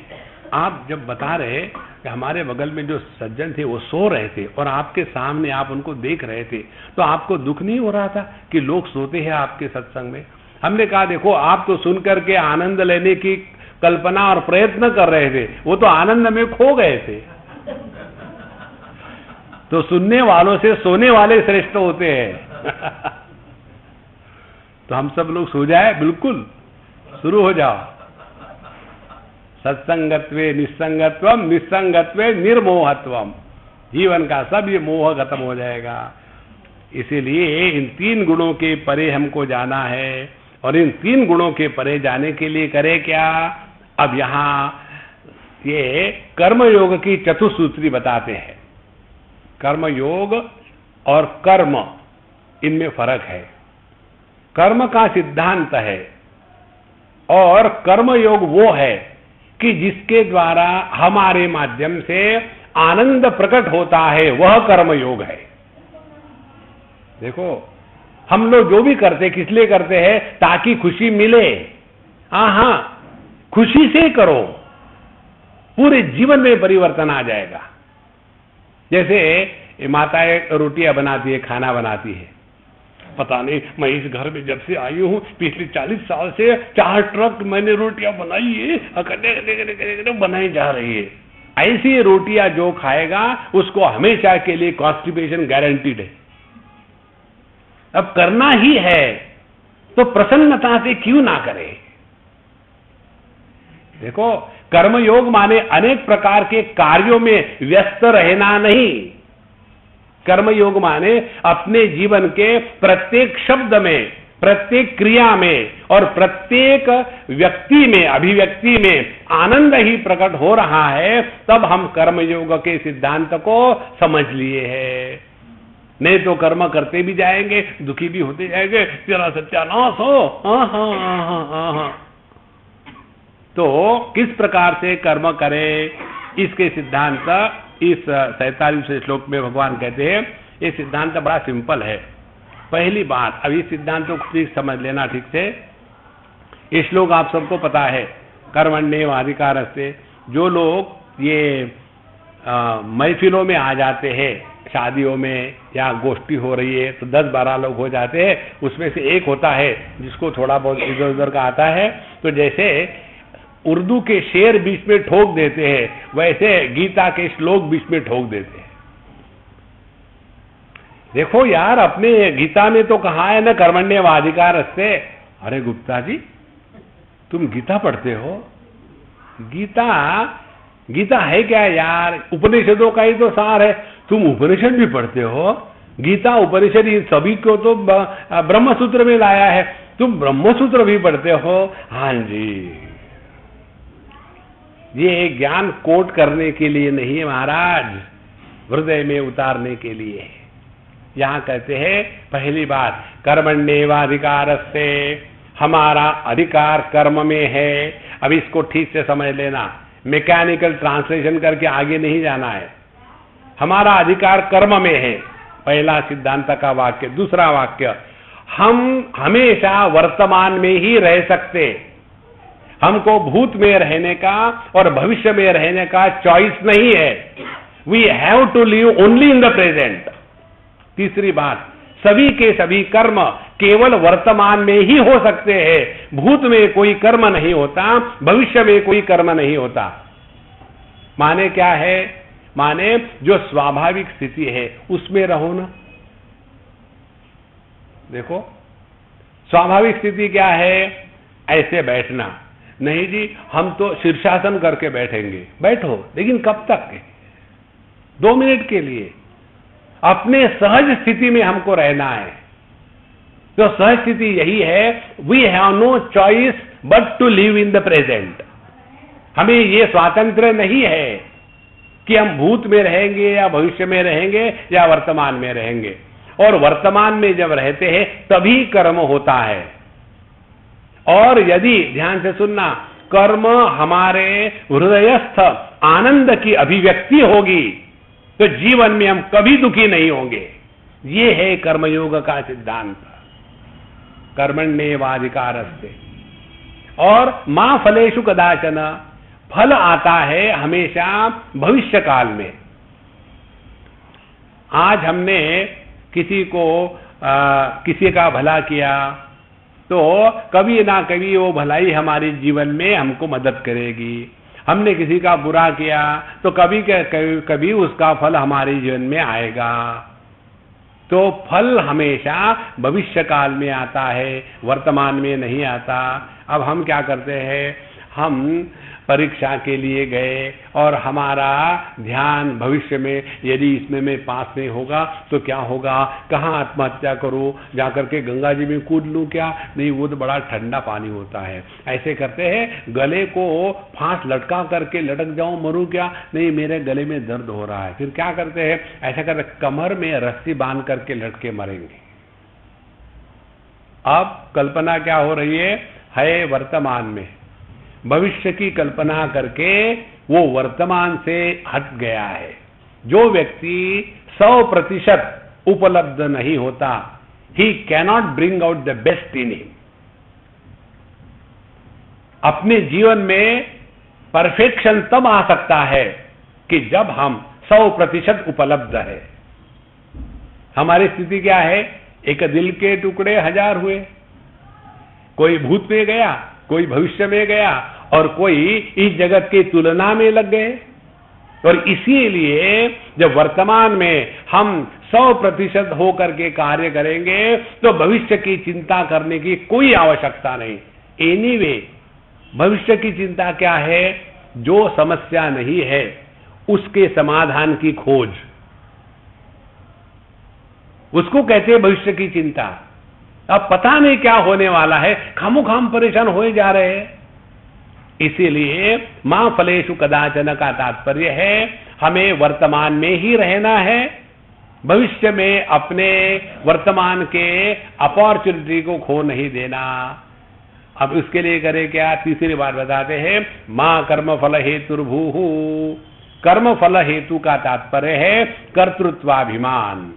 आप जब बता रहे कि हमारे बगल में जो सज्जन थे वो सो रहे थे और आपके सामने आप उनको देख रहे थे, तो आपको दुख नहीं हो रहा था कि लोग सोते हैं आपके सत्संग में? हमने कहा देखो आप तो सुन करके आनंद लेने की कल्पना और प्रयत्न कर रहे थे, वो तो आनंद में खो गए थे। तो सुनने वालों से सोने वाले श्रेष्ठ होते हैं। तो हम सब लोग सो जाए, बिल्कुल शुरू हो जाओ। सत्संगत्वे निस्संगत्वम, निस्संगत्वे निर्मोहत्वम, जीवन का सब ये मोह खत्म हो जाएगा। इसीलिए इन तीन गुणों के परे हमको जाना है, और इन तीन गुणों के परे जाने के लिए करे क्या? अब यहां ये कर्मयोग की चतुसूत्री बताते हैं। कर्मयोग और कर्म, इनमें फर्क है। कर्म का सिद्धांत है और कर्मयोग वो है कि जिसके द्वारा हमारे माध्यम से आनंद प्रकट होता है, वह कर्मयोग है। देखो हम लोग जो भी करते किस लिए करते हैं? ताकि खुशी मिले। हाँ, खुशी से करो, पूरे जीवन में परिवर्तन आ जाएगा। जैसे माताएं रोटियां बनाती है, खाना बनाती है, पता नहीं मैं इस घर में जब से आई हूं पिछले 40 साल से 4 ट्रक मैंने रोटियां बनाई है, बनाई जा रही है। ऐसी रोटियां जो खाएगा उसको हमेशा के लिए कॉन्स्टिपेशन गारंटीड है। अब करना ही है तो प्रसन्नता से क्यों ना करें? देखो कर्मयोग माने अनेक प्रकार के कार्यों में व्यस्त रहना नहीं। कर्मयोग माने अपने जीवन के प्रत्येक शब्द में, प्रत्येक क्रिया में और प्रत्येक व्यक्ति में, अभिव्यक्ति में आनंद ही प्रकट हो रहा है, तब हम कर्मयोग के सिद्धांत को समझ लिए हैं। नहीं तो कर्म करते भी जाएंगे, दुखी भी होते जाएंगे, तेरा सत्यानाश हो। हाँ। तो किस प्रकार से कर्म करें, इसके सिद्धांत इस 47वें श्लोक में भगवान कहते हैं। ये सिद्धांत बड़ा सिंपल है। पहली बात, अब इस सिद्धांत को ठीक समझ लेना ठीक से। ये श्लोक आप सबको पता है, कर्मण्येवाधिकारस्ते। जो लोग ये महफिलों में आ जाते हैं, शादियों में या गोष्ठी हो रही है तो 10-12 लोग हो जाते हैं, उसमें से एक होता है जिसको थोड़ा बहुत इधर उधर का आता है। तो जैसे उर्दू के शेर बीच में ठोक देते हैं, वैसे गीता के श्लोक बीच में ठोक देते हैं। देखो यार, अपने गीता में तो कहा है ना कर्मण्येवाधिकारस्ते। अरे गुप्ता जी तुम गीता पढ़ते हो? गीता है क्या यार? उपनिषदों का ही तो सार है। तुम उपनिषद भी पढ़ते हो? गीता उपनिषद इन सभी को तो ब्रह्म सूत्र में लाया है। तुम ब्रह्म सूत्र भी पढ़ते हो? हाँ जी। ये ज्ञान कोट करने के लिए नहीं है महाराज, हृदय में उतारने के लिए। यहां कहते हैं पहली बात, कर्मण्येवाधिकारस्ते, हमारा अधिकार कर्म में है। अब इसको ठीक से समझ लेना, मैकेनिकल ट्रांसलेशन करके आगे नहीं जाना है। हमारा अधिकार कर्म में है, पहला सिद्धांत का वाक्य। दूसरा वाक्य, हम हमेशा वर्तमान में ही रह सकते, हमको भूत में रहने का और भविष्य में रहने का चॉइस नहीं है। We have to live only in the present. तीसरी बात, सभी के सभी कर्म केवल वर्तमान में ही हो सकते हैं, भूत में कोई कर्म नहीं होता, भविष्य में कोई कर्म नहीं होता। माने क्या है? माने जो स्वाभाविक स्थिति है उसमें रहो ना। देखो स्वाभाविक स्थिति क्या है? ऐसे बैठना। नहीं जी, हम तो शीर्षासन करके बैठेंगे। बैठो, लेकिन कब तक? 2 मिनट के लिए। अपने सहज स्थिति में हमको रहना है। तो सहज स्थिति यही है, we have no choice but to live in the present. हमें ये स्वातंत्र्य नहीं है कि हम भूत में रहेंगे या भविष्य में रहेंगे या वर्तमान में रहेंगे। और वर्तमान में जब रहते हैं तभी कर्म होता है। और यदि ध्यान से सुनना, कर्म हमारे हृदयस्थ आनंद की अभिव्यक्ति होगी तो जीवन में हम कभी दुखी नहीं होंगे। ये है कर्मयोग का सिद्धांत, कर्मण्येवाधिकारस्ते। और मां फलेषु कदाचन, फल आता है हमेशा भविष्य काल में। आज हमने किसी को किसी का भला किया तो कभी ना कभी वो भलाई हमारे जीवन में हमको मदद करेगी। हमने किसी का बुरा किया तो कभी उसका फल हमारे जीवन में आएगा। तो फल हमेशा भविष्य काल में आता है, वर्तमान में नहीं आता। अब हम क्या करते हैं? हम परीक्षा के लिए गए और हमारा ध्यान भविष्य में, यदि इसमें मैं पास नहीं होगा तो क्या होगा, कहाँ आत्महत्या करूं, जाकर के गंगा जी में कूद लूं क्या? नहीं, वो तो बड़ा ठंडा पानी होता है। ऐसे करते हैं, गले को फांस लटका करके लटक जाऊं, मरूं क्या? नहीं, मेरे गले में दर्द हो रहा है। फिर क्या करते हैं? ऐसा करते कमर में रस्सी बांध करके लटके मरेंगे। अब कल्पना क्या हो रही है वर्तमान में। भविष्य की कल्पना करके वो वर्तमान से हट गया है। जो व्यक्ति 100% उपलब्ध नहीं होता, ही cannot bring out the best in him. अपने जीवन में परफेक्शन तब आ सकता है कि जब हम 100% उपलब्ध है। हमारी स्थिति क्या है? एक दिल के टुकड़े 1000 हुए, कोई भूत में गया, कोई भविष्य में गया और कोई इस जगत की तुलना में लग गए। और इसीलिए जब वर्तमान में हम 100% होकर के कार्य करेंगे तो भविष्य की चिंता करने की कोई आवश्यकता नहीं। एनीवे, भविष्य की चिंता क्या है? जो समस्या नहीं है उसके समाधान की खोज, उसको कहते हैं भविष्य की चिंता। अब पता नहीं क्या होने वाला है, खामोखाम परेशान हो जा रहे हैं। इसीलिए मां फलेषु कदाचन का तात्पर्य है हमें वर्तमान में ही रहना है, भविष्य में अपने वर्तमान के अपॉर्चुनिटी को खो नहीं देना। अब उसके लिए करे क्या? तीसरी बात बताते हैं, मां कर्म फल हेतुर्भूः। कर्म फल हेतु का तात्पर्य है कर्तृत्वाभिमान।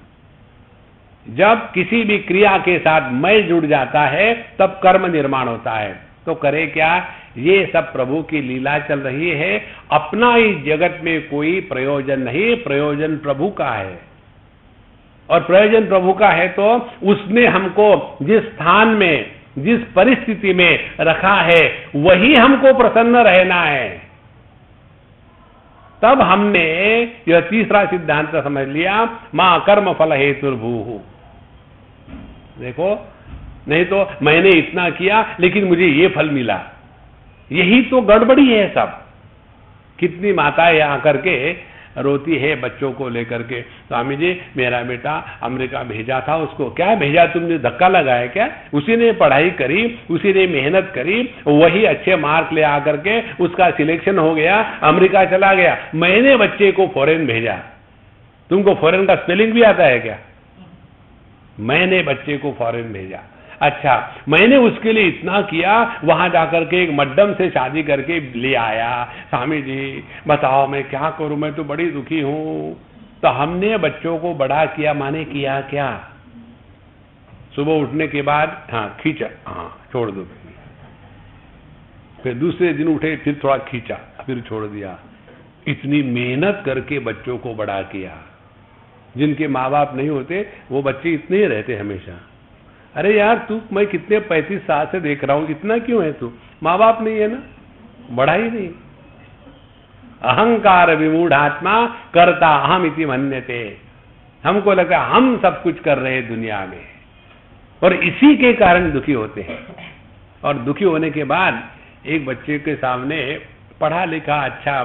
जब किसी भी क्रिया के साथ मैं जुड़ जाता है तब कर्म निर्माण होता है। तो करे क्या? ये सब प्रभु की लीला चल रही है। अपना इस जगत में कोई प्रयोजन नहीं, प्रयोजन प्रभु का है। और प्रयोजन प्रभु का है तो उसने हमको जिस स्थान में, जिस परिस्थिति में रखा है वही हमको प्रसन्न रहना है। तब हमने यह तीसरा सिद्धांत समझ लिया, मां कर्म फल हेतुर्भूः। देखो, नहीं तो मैंने इतना किया लेकिन मुझे ये फल मिला, यही तो गड़बड़ी है सब। कितनी माताएं आकर के रोती है बच्चों को लेकर के, स्वामी जी मेरा बेटा अमेरिका भेजा था, उसको क्या भेजा तुमने, धक्का लगाया क्या? उसी ने पढ़ाई करी, उसी ने मेहनत करी, वही अच्छे मार्क ले आकर के उसका सिलेक्शन हो गया, अमेरिका चला गया। मैंने बच्चे को फॉरेन भेजा। तुमको फॉरेन का स्पेलिंग भी आता है क्या? मैंने बच्चे को फॉरेन भेजा। अच्छा, मैंने उसके लिए इतना किया, वहां जाकर के एक मड्डम से शादी करके ले आया। स्वामी जी बताओ मैं क्या करूं, मैं तो बड़ी दुखी हूं। तो हमने बच्चों को बड़ा किया, माने किया क्या? सुबह उठने के बाद हाँ खींचा, हाँ छोड़ दो, फिर दूसरे दिन उठे फिर थोड़ा खींचा, फिर छोड़ दिया। इतनी मेहनत करके बच्चों को बड़ा किया। जिनके माँ बाप नहीं होते वो बच्चे इतने ही रहते हमेशा। अरे यार तू, मैं कितने 35 साल से देख रहा हूं, इतना क्यों है तू? माँ बाप नहीं है ना, बड़ा ही नहीं। अहंकार विमूढ़ात्मा करता अहम इति मन्यते। हमको लगा हम सब कुछ कर रहे हैं दुनिया में, और इसी के कारण दुखी होते हैं। और दुखी होने के बाद एक बच्चे के सामने पढ़ा लिखा अच्छा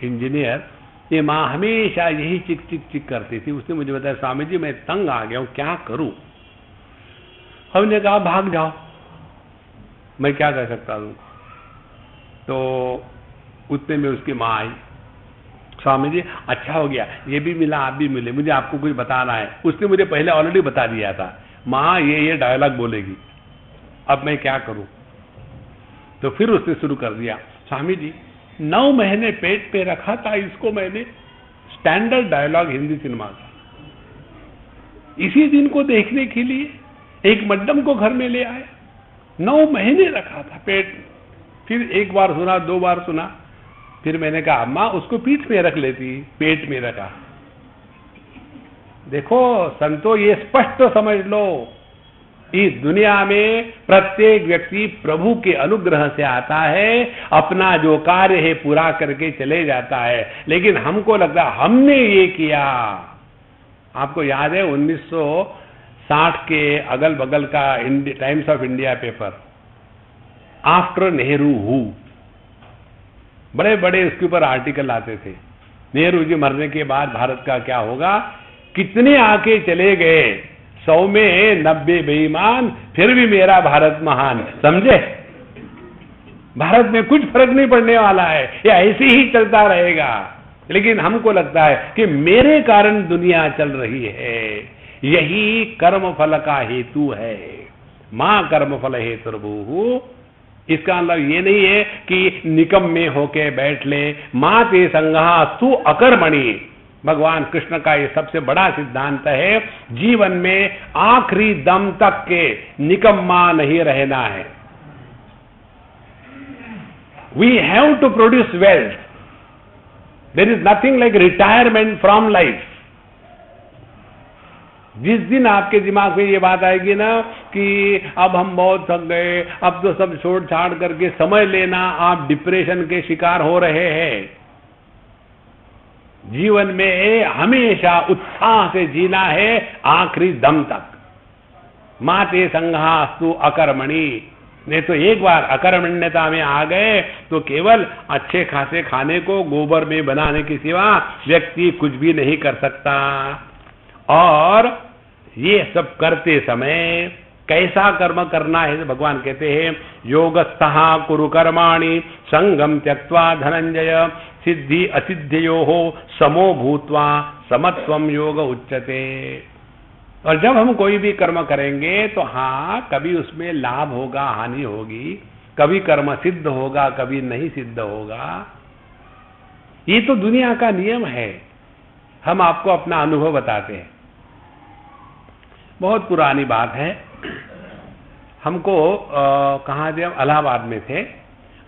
इंजीनियर, ये माँ हमेशा यही चिक चिक चिक करती थी। उसने मुझे बताया स्वामी जी मैं तंग आ गया हूं, क्या करूं? हमने कहा भाग जाओ, मैं क्या कर सकता हूं। तो उतने में उसकी माँ आई, स्वामी जी अच्छा हो गया, ये भी मिला आप भी मिले, मुझे आपको कुछ बताना है। उसने मुझे पहले ऑलरेडी बता दिया था, माँ ये डायलॉग बोलेगी, अब मैं क्या करूं। तो फिर उसने शुरू कर दिया, स्वामी जी 9 महीने पेट पे रखा था इसको मैंने, स्टैंडर्ड डायलॉग हिंदी सिनेमा का, इसी दिन को देखने के लिए एक मड्डम को घर में ले आया। 9 महीने रखा था पेट। फिर एक बार सुना, 2 बार सुना, फिर मैंने कहा अम्मा उसको पीठ में रख लेती, पेट में रखा। देखो संतो, ये स्पष्ट समझ लो, इस दुनिया में प्रत्येक व्यक्ति प्रभु के अनुग्रह से आता है, अपना जो कार्य है पूरा करके चले जाता है। लेकिन हमको लगता है हमने ये किया। आपको याद है 1960 के अगल बगल का times of India paper, after Nehru who, बड़े बड़े उसके ऊपर आर्टिकल आते थे। नेहरू जी मरने के बाद भारत का क्या होगा, कितने आके चले गए, 100 में 90 बेईमान, फिर भी मेरा भारत महान। समझे? भारत में कुछ फर्क नहीं पड़ने वाला है, ये ऐसे ही चलता रहेगा। लेकिन हमको लगता है कि मेरे कारण दुनिया चल रही है, यही कर्म फल का हेतु है। मां कर्म फल हेतुर्भुः, इसका मतलब ये नहीं है कि निकम्मे होके बैठ ले। मां ते संगहा तू अकर्मणि, भगवान कृष्ण का ये सबसे बड़ा सिद्धांत है, जीवन में आखिरी दम तक के निकम्मा नहीं रहना है। We have to produce wealth, there is nothing like retirement from life. जिस दिन आपके दिमाग में ये बात आएगी ना कि अब हम बहुत थक गए, अब तो सब छोड़ छाड़ करके समय लेना, आप डिप्रेशन के शिकार हो रहे हैं। जीवन में हमेशा उत्साह से जीना है आखिरी दम तक। माते संघास्तु अकर्मणि, नहीं तो एक बार अकर्मण्यता में आ गए तो केवल अच्छे खासे खाने को गोबर में बनाने के सिवा व्यक्ति कुछ भी नहीं कर सकता। और ये सब करते समय कैसा कर्म करना है, भगवान कहते हैं योगस्थः कुरु कर्माणि संगम त्यक्त्वा धनंजय सिद्धि असिद्धयोः समो भूत्वा समत्वम योग उच्यते। और जब हम कोई भी कर्म करेंगे तो हाँ, कभी उसमें लाभ होगा, हानि होगी, कभी कर्म सिद्ध होगा, कभी नहीं सिद्ध होगा। ये तो दुनिया का नियम है। हम आपको अपना अनुभव बताते हैं। बहुत पुरानी बात है। हमको कहाँ थे, इलाहाबाद में थे।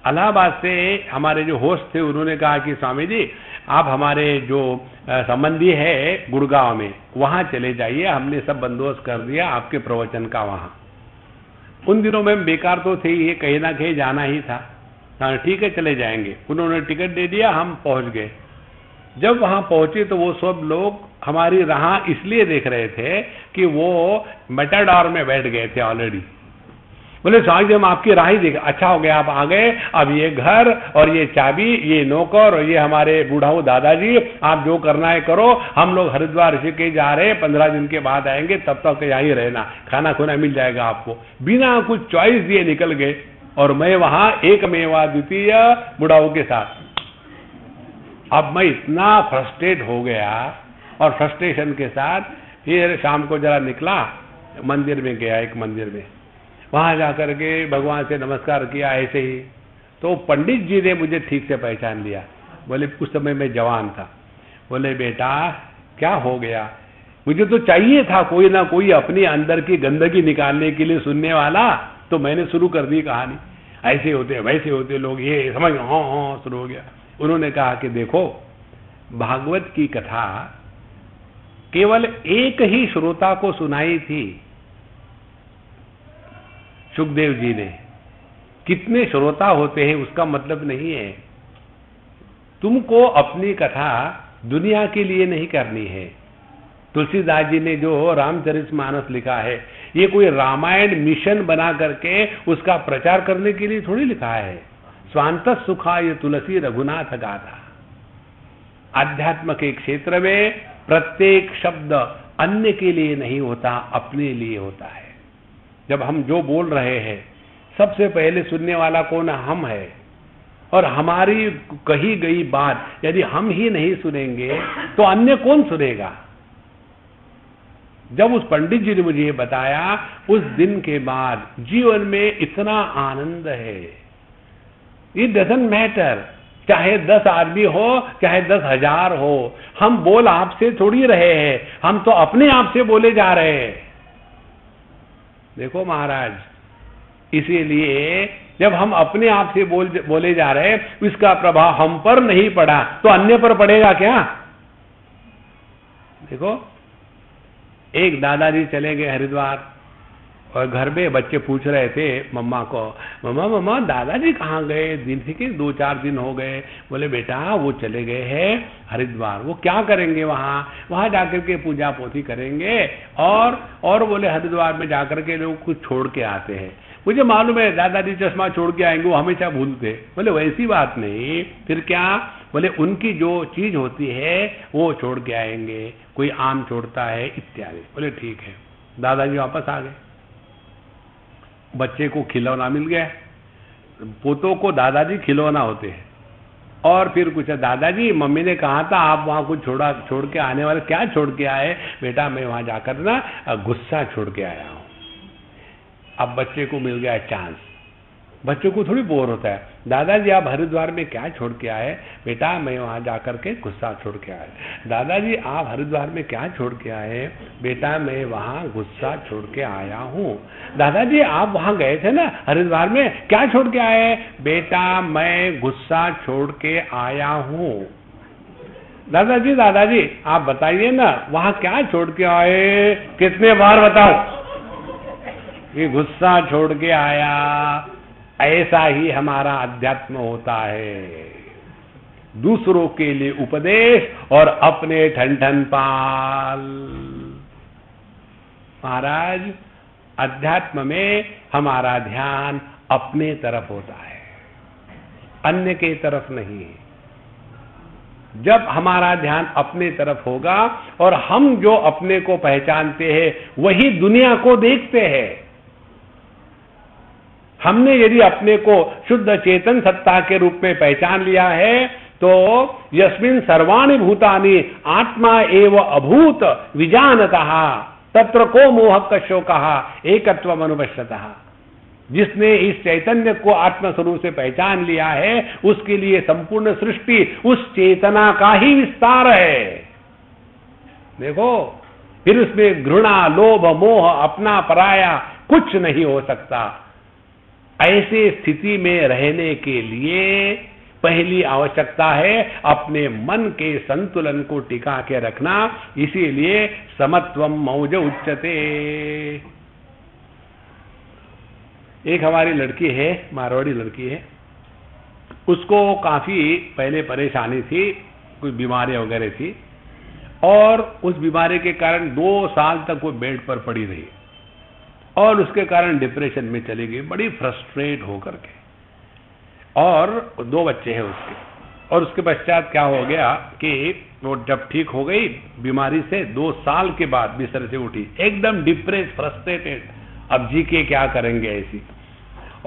इलाहाबाद से हमारे जो होस्ट थे उन्होंने कहा कि स्वामी जी आप हमारे जो संबंधी है गुड़गांव में, वहाँ चले जाइए, हमने सब बंदोबस्त कर दिया आपके प्रवचन का वहाँ। उन दिनों में बेकार तो थे, ये कहीं ना कहीं जाना ही था। हाँ ठीक है चले जाएंगे। उन्होंने टिकट दे दिया, हम पहुँच गए। जब वहाँ पहुँचे तो वो सब लोग हमारी राह इसलिए देख रहे थे कि वो मेटाडोर में बैठ गए थे ऑलरेडी। बोले स्वामी जी हम आपकी राह ही देख, अच्छा हो गया आप आ गए, अब ये घर और ये चाबी, ये नौकर और ये हमारे बूढ़ाऊ दादाजी, आप जो करना है करो, हम लोग हरिद्वार ऋषिकेश जा रहे हैं, 15 दिन के बाद आएंगे, तब तक यहाँ ही रहना, खाना खुना मिल जाएगा आपको। बिना कुछ चॉइस दिए निकल गए और मैं वहां एक मेवा द्वितीय बुढ़ाऊ के साथ। अब मैं इतना फ्रस्ट्रेट हो गया और फ्रस्ट्रेशन के साथ फिर शाम को जरा निकला, मंदिर में गया, एक मंदिर में, वहां जाकर के भगवान से नमस्कार किया ऐसे ही। तो पंडित जी ने मुझे ठीक से पहचान लिया। बोले उस समय मैं जवान था। बोले बेटा क्या हो गया? मुझे तो चाहिए था कोई ना कोई अपने अंदर की गंदगी निकालने के लिए सुनने वाला, तो मैंने शुरू कर दी कहानी, ऐसे होते वैसे होते लोग, ये समझ हाँ शुरू हो गया। उन्होंने कहा कि देखो भागवत की कथा केवल एक ही श्रोता को सुनाई थी, सुखदेव जी ने। कितने श्रोता होते हैं उसका मतलब नहीं है। तुमको अपनी कथा दुनिया के लिए नहीं करनी है। तुलसीदास जी ने जो रामचरितमानस लिखा है, ये कोई रामायण मिशन बना करके उसका प्रचार करने के लिए थोड़ी लिखा है। स्वांत सुखाय तुलसी रघुनाथ गाथा। आध्यात्म के क्षेत्र में प्रत्येक शब्द अन्य के लिए नहीं होता, अपने लिए होता है। जब हम जो बोल रहे हैं सबसे पहले सुनने वाला कौन? हम है। और हमारी कही गई बात यदि हम ही नहीं सुनेंगे तो अन्य कौन सुनेगा? जब उस पंडित जी ने मुझे ये बताया, उस दिन के बाद जीवन में इतना आनंद है। इट डजंट मैटर चाहे 10 आदमी हो चाहे 10,000 हो, हम बोल आपसे थोड़ी रहे हैं, हम तो अपने आप से बोले जा रहे हैं। देखो महाराज, इसीलिए जब हम अपने आप से बोले जा रहे हैं, इसका प्रभाव हम पर नहीं पड़ा तो अन्य पर पड़ेगा क्या? देखो एक दादाजी चले गए हरिद्वार और घर में बच्चे पूछ रहे थे मम्मा को, मम्मा दादाजी कहाँ गए? दिन से 2-4 दिन हो गए। बोले बेटा वो चले गए हैं हरिद्वार। वो क्या करेंगे वहां जाकर के पूजा पोथी करेंगे और बोले हरिद्वार में जाकर के लोग कुछ छोड़ के आते हैं। मुझे मालूम है दादाजी चश्मा छोड़ के आएंगे, वो हमेशा भूलते। बोले वैसी बात नहीं, फिर क्या? बोले उनकी जो चीज होती है वो छोड़ के आएंगे, कोई आम छोड़ता है इत्यादि। बोले ठीक है। दादाजी वापस आ गए, बच्चे को खिलौना मिल गया। पोतों को दादाजी खिलौना होते हैं। और फिर कुछ दादाजी मम्मी ने कहा था आप वहां कुछ छोड़ के आने वाले, क्या छोड़ के आए? बेटा मैं वहां जाकर ना गुस्सा छोड़ के आया हूं। अब बच्चे को मिल गया चांस। बच्चों को थोड़ी बोर होता है, दादाजी आप हरिद्वार में क्या छोड़ के आए? बेटा मैं वहां जाकर के गुस्सा छोड़ के आया। दादाजी आप हरिद्वार में क्या छोड़ के आए? बेटा मैं वहां गुस्सा छोड़ के आया हूं। दादाजी आप वहां गए थे ना हरिद्वार में, क्या छोड़ के आए? बेटा मैं गुस्सा छोड़ के आया हूं। दादाजी आप बताइए ना वहां क्या छोड़ के आए? कितने बार बताओ? ये गुस्सा छोड़ के आया। ऐसा ही हमारा अध्यात्म होता है, दूसरों के लिए उपदेश और अपने ठन पाल। महाराज अध्यात्म में हमारा ध्यान अपने तरफ होता है, अन्य के तरफ नहीं। जब हमारा ध्यान अपने तरफ होगा और हम जो अपने को पहचानते हैं वही दुनिया को देखते हैं। हमने यदि अपने को शुद्ध चेतन सत्ता के रूप में पहचान लिया है तो यस्मिन् सर्वाणि भूतानि आत्मा एव अभूत विजानतः तत्र को मोह शोकः एकत्वम् अनुपश्यतः। जिसने इस चैतन्य को आत्मस्वरूप से पहचान लिया है उसके लिए संपूर्ण सृष्टि उस चेतना का ही विस्तार है। देखो फिर उसमें घृणा लोभ मोह अपना पराया कुछ नहीं हो सकता। ऐसे स्थिति में रहने के लिए पहली आवश्यकता है अपने मन के संतुलन को टिका के रखना। इसीलिए समत्वम मौज उच्चते। एक हमारी लड़की है, मारवाड़ी लड़की है, उसको काफी पहले परेशानी थी, कुछ बीमारी वगैरह थी और उस बीमारी के कारण 2 साल तक वो बेड पर पड़ी रही और उसके कारण डिप्रेशन में चली गई, बड़ी फ्रस्ट्रेट होकर के। और 2 बच्चे हैं उसके। और उसके पश्चात क्या हो गया कि वो जब ठीक हो गई बीमारी से, 2 साल के बाद बिस्तर से उठी, एकदम डिप्रेस, फ्रस्ट्रेटेड, अब जी के क्या करेंगे ऐसी।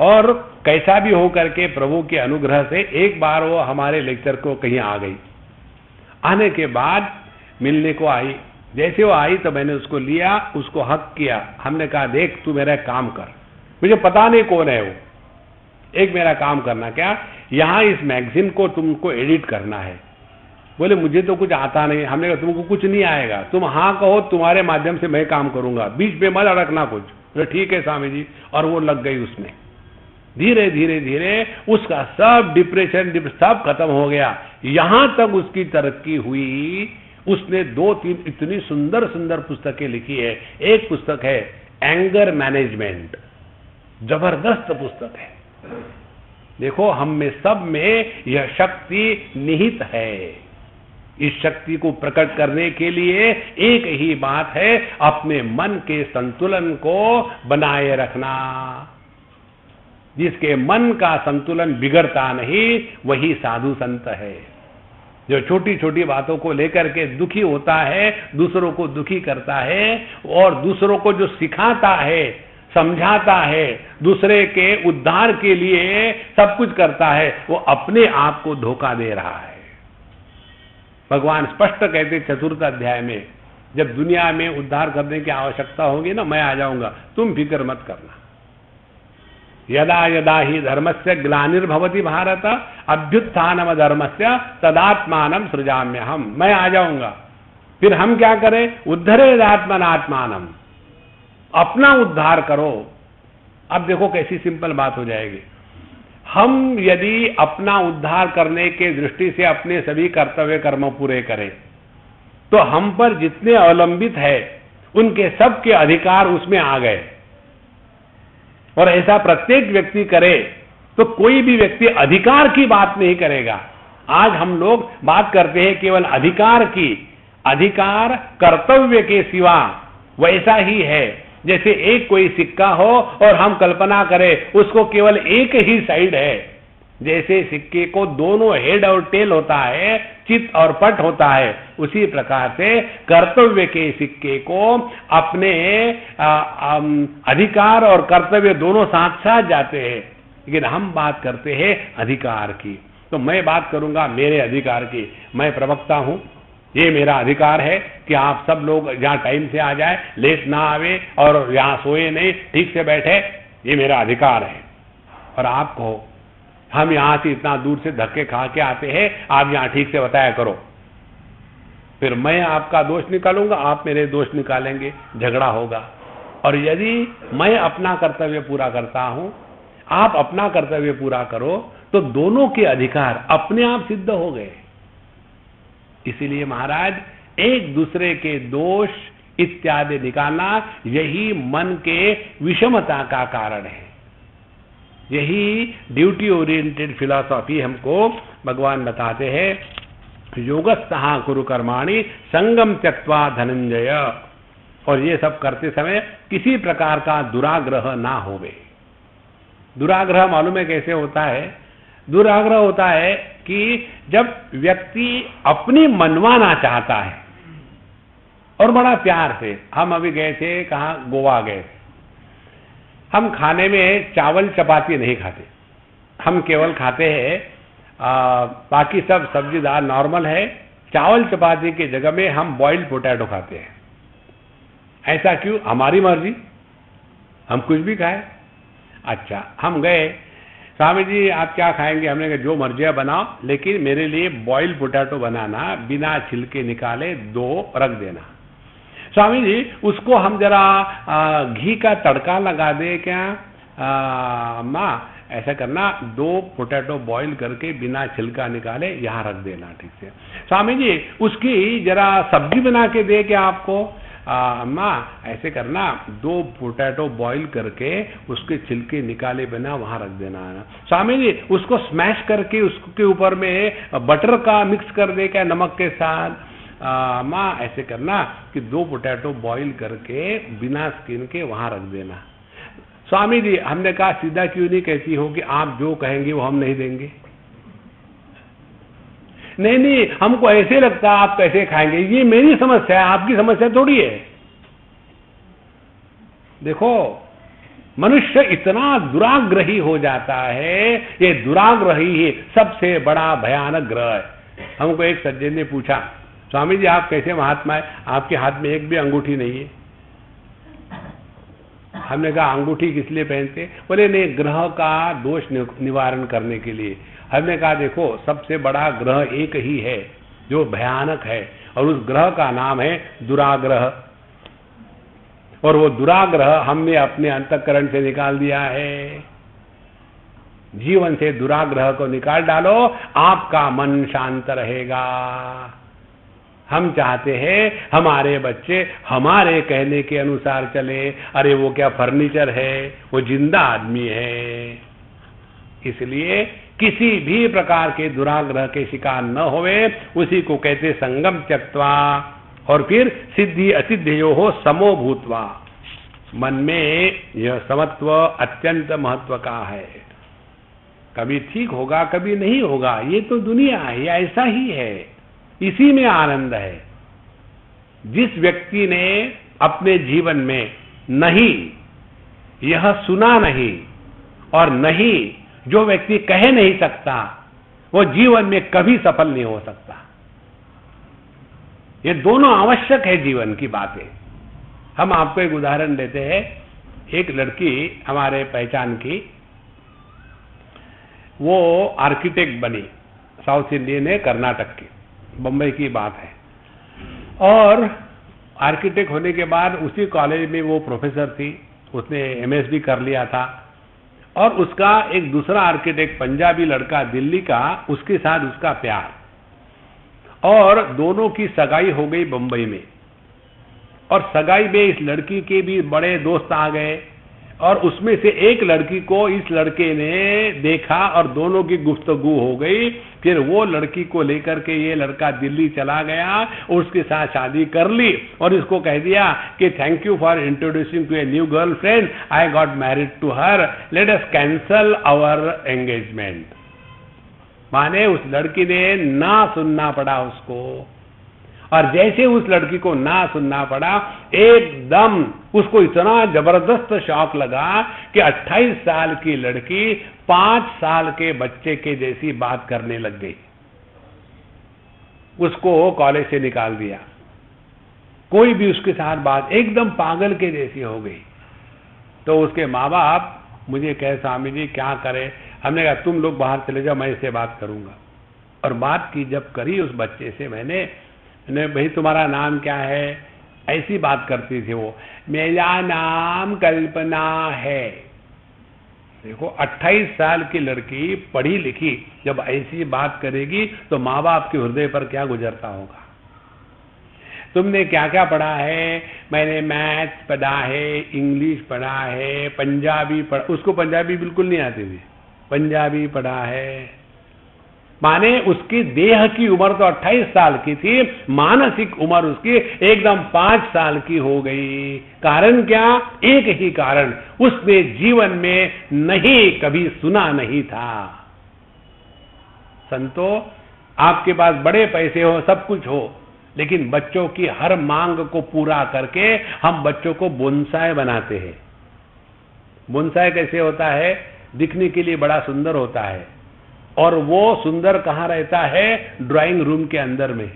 और कैसा भी हो करके प्रभु के अनुग्रह से एक बार वो हमारे लेक्चर को कहीं आ गई। आने के बाद मिलने को आई। जैसे वो आई तो मैंने उसको लिया, उसको हक किया। हमने कहा देख तू मेरा काम कर, मुझे पता नहीं कौन है वो, एक मेरा काम करना, क्या यहां इस मैगजीन को तुमको एडिट करना है। बोले मुझे तो कुछ आता नहीं। हमने कहा तुमको कुछ नहीं आएगा, तुम हाँ कहो, तुम्हारे माध्यम से मैं काम करूंगा, बीच में मत अड़कना कुछ। बोले ठीक है स्वामी जी। और वो लग गई उसमें। धीरे धीरे धीरे उसका सब डिप्रेशन सब खत्म हो गया। यहां तक उसकी तरक्की हुई, उसने 2-3 इतनी सुंदर सुंदर पुस्तकें लिखी है। एक पुस्तक है एंगर मैनेजमेंट, जबरदस्त पुस्तक है। देखो हम में सब में यह शक्ति निहित है। इस शक्ति को प्रकट करने के लिए एक ही बात है, अपने मन के संतुलन को बनाए रखना। जिसके मन का संतुलन बिगड़ता नहीं वही साधु संत है। जो छोटी छोटी बातों को लेकर के दुखी होता है, दूसरों को दुखी करता है और दूसरों को जो सिखाता है, समझाता है, दूसरे के उद्धार के लिए सब कुछ करता है, वो अपने आप को धोखा दे रहा है। भगवान स्पष्ट कहते 4th अध्याय में, जब दुनिया में उद्धार करने की आवश्यकता होगी ना, मैं आ जाऊंगा, तुम फिक्र मत करना। यदा यदा ही धर्मस्य ग्लानिर्भवति भारत अभ्युत्थानम धर्मस्य तदात्मानं सृजाम्यहम्। मैं आ जाऊंगा। फिर हम क्या करें? उद्धरेदात्मनात्मानम्, अपना उद्धार करो। अब देखो कैसी सिंपल बात हो जाएगी। हम यदि अपना उद्धार करने के दृष्टि से अपने सभी कर्तव्य कर्म पूरे करें तो हम पर जितने अवलंबित है उनके सबके अधिकार उसमें आ गए। और ऐसा प्रत्येक व्यक्ति करे तो कोई भी व्यक्ति अधिकार की बात नहीं करेगा। आज हम लोग बात करते हैं केवल अधिकार की। अधिकार कर्तव्य के सिवा वैसा ही है जैसे एक कोई सिक्का हो और हम कल्पना करें उसको केवल एक ही साइड है। जैसे सिक्के को दोनों हेड और टेल होता है, चित और पट होता है, उसी प्रकार से कर्तव्य के सिक्के को अपने अधिकार और कर्तव्य दोनों साथ साथ जाते हैं। लेकिन हम बात करते हैं अधिकार की। तो मैं बात करूंगा मेरे अधिकार की। मैं प्रवक्ता हूं, ये मेरा अधिकार है कि आप सब लोग जहां टाइम से आ जाए, लेट ना आवे और यहां सोए नहीं, ठीक से बैठे, ये मेरा अधिकार है। और आप कहो हम यहां से इतना दूर से धक्के खा के आते हैं, आप यहां ठीक से बताया करो। फिर मैं आपका दोष निकालूंगा, आप मेरे दोष निकालेंगे, झगड़ा होगा। और यदि मैं अपना कर्तव्य पूरा करता हूं, आप अपना कर्तव्य पूरा करो, तो दोनों के अधिकार अपने आप सिद्ध हो गए। इसीलिए महाराज एक दूसरे के दोष इत्यादि निकालना यही मन के विषमता का कारण है। यही ड्यूटी ओरिएंटेड फिलॉसफी हमको भगवान बताते हैं। योगस्थः कुरु कर्माणि संगम त्यक्त्वा धनंजय। और ये सब करते समय किसी प्रकार का दुराग्रह ना होवे। दुराग्रह मालूम है कैसे होता है? दुराग्रह होता है कि जब व्यक्ति अपनी मनवाना चाहता है और बड़ा प्यार से। हम अभी गए थे, कहाँ, गोवा गए थे। हम खाने में चावल चपाती नहीं खाते, हम केवल खाते हैं बाकी सब सब्जी दाल नॉर्मल है। चावल चपाती की जगह में हम बॉइल्ड पोटैटो खाते हैं। ऐसा क्यों? हमारी मर्जी, हम कुछ भी खाए। अच्छा, हम गए, स्वामी जी आप क्या खाएंगे? हमने कहा जो मर्जी बनाओ, लेकिन मेरे लिए बॉइल्ड पोटैटो बनाना, बिना छिलके निकाले 2 रख देना। स्वामी जी उसको हम जरा घी का तड़का लगा दे क्या? माँ ऐसा करना, 2 पोटैटो बॉईल करके बिना छिलका निकाले यहाँ रख देना, ठीक से। स्वामी जी उसकी जरा सब्जी बना के दे क्या आपको? माँ ऐसे करना, 2 पोटैटो बॉईल करके उसके छिलके निकाले बिना वहां रख देना। स्वामी जी उसको स्मैश करके उसके ऊपर में बटर का मिक्स कर दे क्या नमक के साथ? माँ ऐसे करना कि 2 पोटैटो बॉईल करके बिना स्किन के वहां रख देना। स्वामी जी, हमने कहा सीधा क्यों नहीं कहती हो कि आप जो कहेंगे वो हम नहीं देंगे? नहीं नहीं, हमको ऐसे लगता है आप कैसे खाएंगे। ये मेरी समस्या है, आपकी समस्या थोड़ी है। देखो, मनुष्य इतना दुराग्रही हो जाता है, ये दुराग्रही ही सबसे बड़ा भयानक ग्रह है। हमको एक सज्जन ने पूछा, स्वामी जी आप कैसे महात्मा है, आपके हाथ में एक भी अंगूठी नहीं है? हमने कहा अंगूठी किस लिए पहनते? बोले नहीं, ग्रह का दोष निवारण करने के लिए। हमने कहा देखो, सबसे बड़ा ग्रह एक ही है जो भयानक है, और उस ग्रह का नाम है दुराग्रह। और वो दुराग्रह हमने अपने अंतःकरण से निकाल दिया है। जीवन से दुराग्रह को निकाल डालो, आपका मन शांत रहेगा। हम चाहते हैं हमारे बच्चे हमारे कहने के अनुसार चले। अरे वो क्या फर्नीचर है, वो जिंदा आदमी है। इसलिए किसी भी प्रकार के दुराग्रह के शिकार न होवे, उसी को कहते संगम त्यक्त्वा। और फिर सिद्धि असिद्धियो हो समो भूत्वा। मन में यह समत्व अत्यंत महत्व का है। कभी ठीक होगा, कभी नहीं होगा, ये तो दुनिया है, ये ऐसा ही है, इसी में आनंद है। जिस व्यक्ति ने अपने जीवन में नहीं यह सुना नहीं, और नहीं जो व्यक्ति कह नहीं सकता, वो जीवन में कभी सफल नहीं हो सकता। ये दोनों आवश्यक है जीवन की बातें। हम आपको एक उदाहरण देते हैं। एक लड़की हमारे पहचान की, वो आर्किटेक्ट बनी, साउथ इंडियन है, कर्नाटक की, बंबई की बात है। और आर्किटेक्ट होने के बाद उसी कॉलेज में वो प्रोफेसर थी, उसने एमएस भी कर लिया था। और उसका एक दूसरा आर्किटेक्ट पंजाबी लड़का दिल्ली का, उसके साथ उसका प्यार, और दोनों की सगाई हो गई बंबई में। और सगाई में इस लड़की के भी बड़े दोस्त आ गए, और उसमें से एक लड़की को इस लड़के ने देखा और दोनों की गुफ्तगू हो गई। फिर वो लड़की को लेकर के ये लड़का दिल्ली चला गया और उसके साथ शादी कर ली, और इसको कह दिया कि thank you for introducing to a new girlfriend, I got married to her, let us cancel our engagement. माने उस लड़की ने ना सुनना पड़ा उसको, और जैसे उस लड़की को ना सुनना पड़ा, एकदम उसको इतना जबरदस्त शॉक लगा कि 28 साल की लड़की 5 साल के बच्चे के जैसी बात करने लग गई। उसको कॉलेज से निकाल दिया, कोई भी उसके साथ बात, एकदम पागल के जैसी हो गई। तो उसके माँ बाप मुझे कहे, स्वामी जी क्या करें? हमने कहा तुम लोग बाहर चले जाओ, मैं इससे बात करूंगा। और बात की जब करी उस बच्चे से मैंने भाई तुम्हारा नाम क्या है? ऐसी बात करती थी वो, मेरा नाम कल्पना है। देखो 28 साल की लड़की पढ़ी लिखी जब ऐसी बात करेगी तो माँ बाप के हृदय पर क्या गुजरता होगा। तुमने क्या क्या पढ़ा है? मैंने मैथ्स पढ़ा है, इंग्लिश पढ़ा है, पंजाबी पढ़ा, उसको पंजाबी बिल्कुल नहीं आती थी, पंजाबी पढ़ा है। माने उसकी देह की उम्र तो 28 साल की थी, मानसिक उम्र उसकी एकदम 5 साल की हो गई। कारण क्या? एक ही कारण, उसने जीवन में नहीं कभी सुना नहीं था। संतो, आपके पास बड़े पैसे हो, सब कुछ हो, लेकिन बच्चों की हर मांग को पूरा करके हम बच्चों को बोनसाई बनाते हैं। बोनसाई कैसे होता है? दिखने के लिए बड़ा सुंदर होता है, और वो सुंदर कहाँ रहता है? ड्राइंग रूम के अंदर में।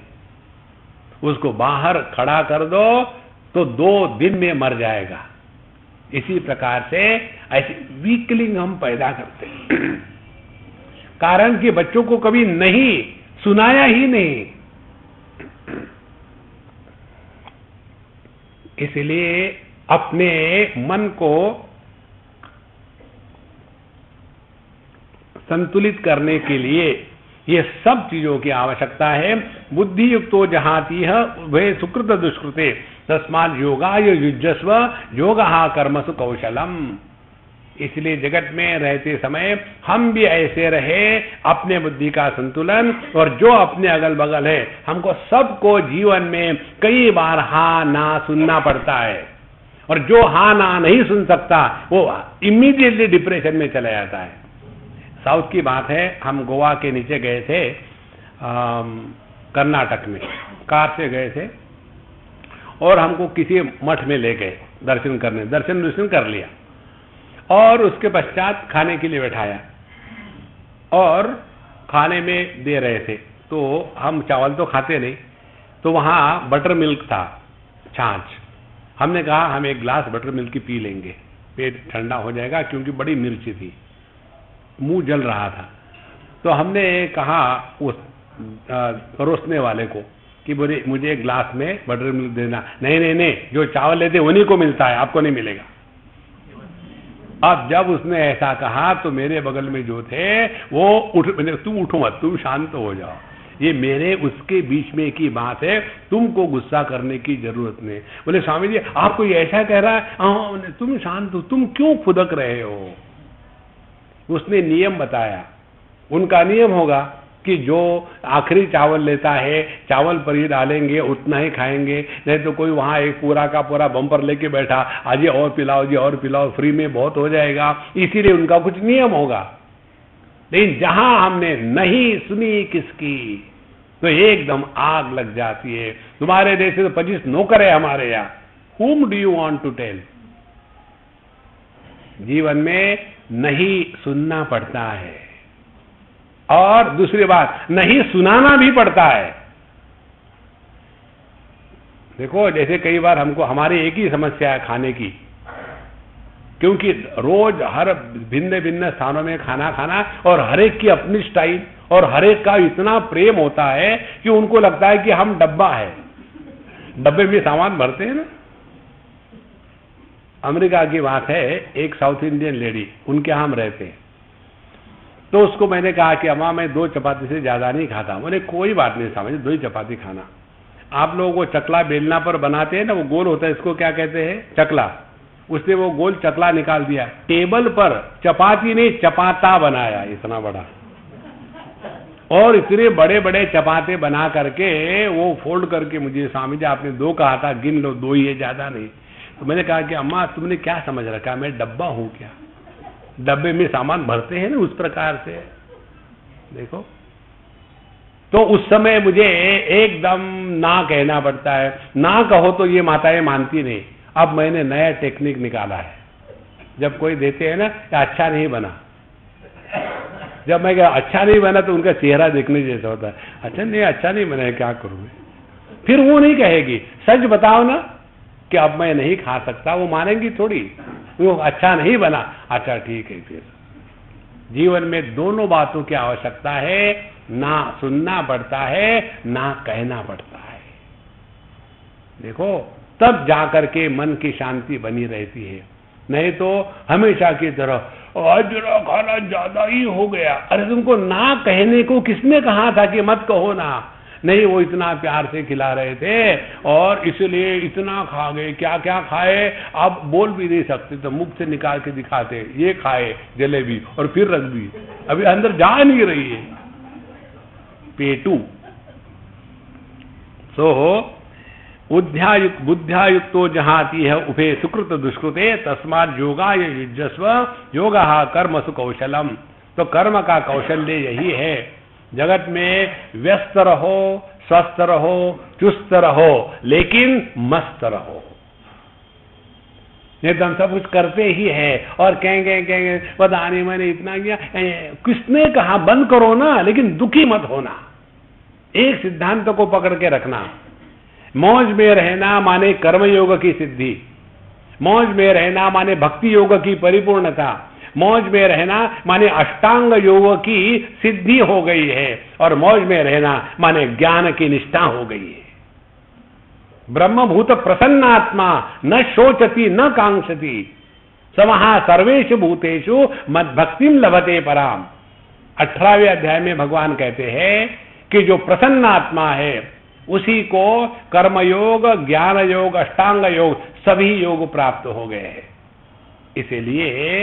उसको बाहर खड़ा कर दो तो 2 दिन में मर जाएगा। इसी प्रकार से ऐसे वीकलिंग हम पैदा करते हैं, कारण कि बच्चों को कभी नहीं सुनाया ही नहीं। इसलिए अपने मन को संतुलित करने के लिए ये सब चीजों की आवश्यकता है। बुद्धि युक्तो जहाती है वे सुकृत दुष्कृते तस्मात् योगाय युज्यस्व योगः कर्मसु कौशलम। इसलिए जगत में रहते समय हम भी ऐसे रहे, अपने बुद्धि का संतुलन, और जो अपने अगल बगल है हमको सबको जीवन में कई बार हाँ ना सुनना पड़ता है, और जो हाँ ना नहीं सुन सकता वो इमीडिएटली डिप्रेशन में चला जाता है। साउथ की बात है, हम गोवा के नीचे गए थे, कर्नाटक में कार से गए थे और हमको किसी मठ में ले गए दर्शन करने, दर्शन कर लिया और उसके पश्चात खाने के लिए बैठाया और खाने में दे रहे थे। तो हम चावल तो खाते नहीं, तो वहाँ बटर मिल्क था, छाछ। हमने कहा हम एक ग्लास बटर मिल्क की पी लेंगे, पेट ठंडा हो जाएगा, क्योंकि बड़ी मिर्ची थी, मुंह जल रहा था। तो हमने कहा उस परोसने वाले को कि बोले मुझे एक ग्लास में बटर मिल्क देना। नहीं, जो चावल लेते उन्हीं को मिलता है, आपको नहीं मिलेगा। अब जब उसने ऐसा कहा तो मेरे बगल में जो थे वो तुम उठो मत, तुम शांत हो जाओ, ये मेरे उसके बीच में की बात है, तुमको गुस्सा करने की जरूरत नहीं। बोले स्वामी जी आपको ये ऐसा कह रहा है, तुम शांत हो, तुम क्यों फुदक रहे हो। उसने नियम बताया, उनका नियम होगा कि जो आखिरी चावल लेता है, चावल पर ही डालेंगे, उतना ही खाएंगे, नहीं तो कोई वहां एक पूरा का पूरा बम्पर लेके बैठा, आज और पिलाओ जी, और पिलाओ, फ्री में बहुत हो जाएगा, इसीलिए उनका कुछ नियम होगा। लेकिन जहां हमने नहीं सुनी किसकी, तो एकदम आग लग जाती है। तुम्हारे देश से तो 25 नौकर है हमारे यहाँ, whom do you want to tell? जीवन में नहीं सुनना पड़ता है, और दूसरी बात नहीं सुनाना भी पड़ता है। देखो जैसे कई बार हमको हमारी एक ही समस्या है खाने की, क्योंकि रोज हर भिन्न भिन्न स्थानों में खाना खाना, और हर एक की अपनी स्टाइल, और हर एक का इतना प्रेम होता है कि उनको लगता है कि हम डब्बा है, डब्बे में सामान भरते हैं ना। अमेरिका की बात है, एक साउथ इंडियन लेडी, उनके यहाँ हम रहते हैं, तो उसको मैंने कहा कि अम्मा मैं 2 चपाती से ज्यादा नहीं खाता। बोले कोई बात नहीं समझे, 2 ही चपाती खाना। आप लोगों को चकला बेलना पर बनाते हैं ना, वो गोल होता है, इसको क्या कहते हैं, चकला। उसने वो गोल चकला निकाल दिया, टेबल पर चपाती नहीं चपाता बनाया, इतना बड़ा, और इतने बड़े बड़े चपाते बना करके वो फोल्ड करके मुझे, स्वामी जी आपने 2 कहा था, गिन लो, 2 ही है, ज्यादा नहीं। तो मैंने कहा कि अम्मा तुमने क्या समझ रखा, मैं डब्बा हूं क्या, डब्बे में सामान भरते हैं ना उस प्रकार से। देखो तो उस समय मुझे एकदम ना कहना पड़ता है, ना कहो तो ये माताएं मानती नहीं। अब मैंने नया टेक्निक निकाला है, जब कोई देते हैं ना अच्छा नहीं बना, जब मैं अच्छा नहीं बना तो उनका चेहरा देखने जैसा होता है, अच्छा नहीं बना है, क्या करूं। फिर वो नहीं कहेगी, सच बताओ ना कि अब मैं नहीं खा सकता, वो मानेंगी थोड़ी, वो अच्छा नहीं बना, अच्छा ठीक है। फिर जीवन में दोनों बातों की आवश्यकता है, ना सुनना पड़ता है, ना कहना पड़ता है। देखो तब जाकर के मन की शांति बनी रहती है, नहीं तो हमेशा की तरह आज जरा खाना ज्यादा ही हो गया। अरे तुमको ना कहने को किसने कहा था कि मत कहो ना, नहीं वो इतना प्यार से खिला रहे थे और इसलिए इतना खा गए, क्या क्या खाए आप बोल भी नहीं सकते, तो मुख से निकाल के दिखाते, ये खाए जलेबी और फिर रख दी, अभी अंदर जा नहीं रही है, पेटू। सो बुद्ध्यायुक्तो जहाती है उभे सुकृत दुष्कृते तस्मात् योगाय युज्यस्व योगः कर्मसु कौशलम। तो कर्म का कौशल्य यही है, जगत में व्यस्त रहो, स्वस्थ रहो, चुस्त रहो, लेकिन मस्त रहो। नहीं तो हम सब कुछ करते ही है और कहेंगे पता नहीं मैंने इतना किया, किसने कहा, बंद करो ना, लेकिन दुखी मत होना। एक सिद्धांत को पकड़ के रखना, मौज में रहना माने कर्मयोग की सिद्धि, मौज में रहना माने भक्ति योग की परिपूर्णता, मौज में रहना माने अष्टांग योग की सिद्धि हो गई है, और मौज में रहना माने ज्ञान की निष्ठा हो गई है। ब्रह्मभूत प्रसन्नात्मा न शोचति न कांक्षति, समहा सर्वेषु भूतेषु मद भक्तिम लभते पराम। 18वें अध्याय में भगवान कहते हैं कि जो प्रसन्न आत्मा है उसी को कर्मयोग, ज्ञान योग, अष्टांग योग सभी योग प्राप्त हो गए हैं। इसीलिए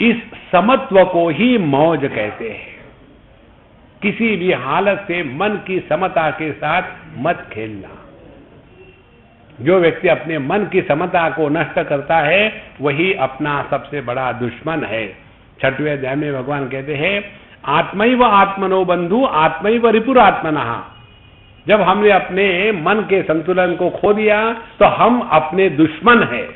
इस समत्व को ही मौज कहते हैं। किसी भी हालत से मन की समता के साथ मत खेलना, जो व्यक्ति अपने मन की समता को नष्ट करता है वही अपना सबसे बड़ा दुश्मन है। 6वें अध्याय में भगवान कहते हैं आत्मैव आत्मनो बंधु आत्मैव रिपुरात्मनः। जब हमने अपने मन के संतुलन को खो दिया तो हम अपने दुश्मन हैं,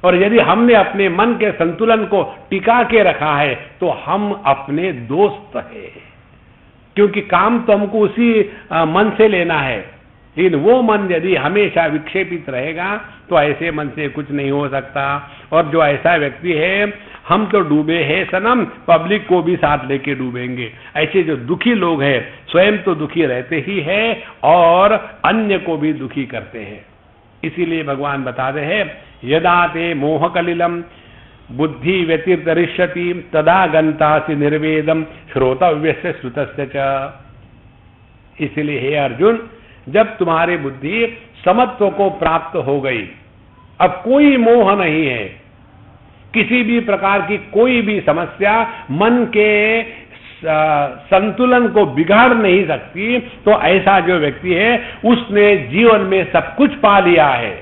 और यदि हमने अपने मन के संतुलन को टिका के रखा है तो हम अपने दोस्त हैं, क्योंकि काम तो हमको उसी मन से लेना है। लेकिन वो मन यदि हमेशा विक्षेपित रहेगा तो ऐसे मन से कुछ नहीं हो सकता। और जो ऐसा व्यक्ति है, हम तो डूबे हैं सनम, पब्लिक को भी साथ लेके डूबेंगे। ऐसे जो दुखी लोग हैं स्वयं तो दुखी रहते ही हैं और अन्य को भी दुखी करते हैं। इसीलिए भगवान बताते हैं यदा ते मोहकलिलम बुद्धि व्यतिरिष्यति तदा गंतासि निर्वेदम श्रोतव्यस्य श्रुतस्य च। इसलिए हे अर्जुन, जब तुम्हारी बुद्धि समत्व को प्राप्त हो गई, अब कोई मोह नहीं है, किसी भी प्रकार की कोई भी समस्या मन के संतुलन को बिगाड़ नहीं सकती, तो ऐसा जो व्यक्ति है उसने जीवन में सब कुछ पा लिया है।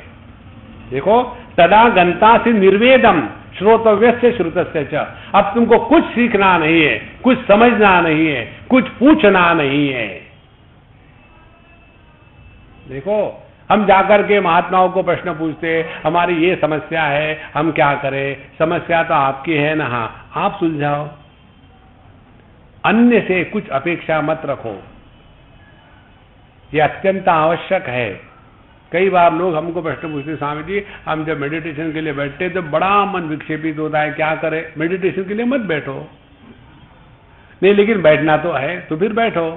देखो, तदा गंतासि निर्वेदम श्रोतव्यस्य श्रुतस्य च। अब तुमको कुछ सीखना नहीं है, कुछ समझना नहीं है, कुछ पूछना नहीं है। देखो, हम जाकर के महात्माओं को प्रश्न पूछते, हमारी ये समस्या है, हम क्या करें? समस्या तो आपकी है ना, हाँ, आप सुलझाओ, अन्य से कुछ अपेक्षा मत रखो। ये अत्यंत आवश्यक है। कई बार लोग हमको प्रश्न पूछते, स्वामी जी हम जब मेडिटेशन के लिए बैठते तो बड़ा मन विक्षेपित होता है, क्या करें? मेडिटेशन के लिए मत बैठो। नहीं, लेकिन बैठना तो है, तो फिर बैठो।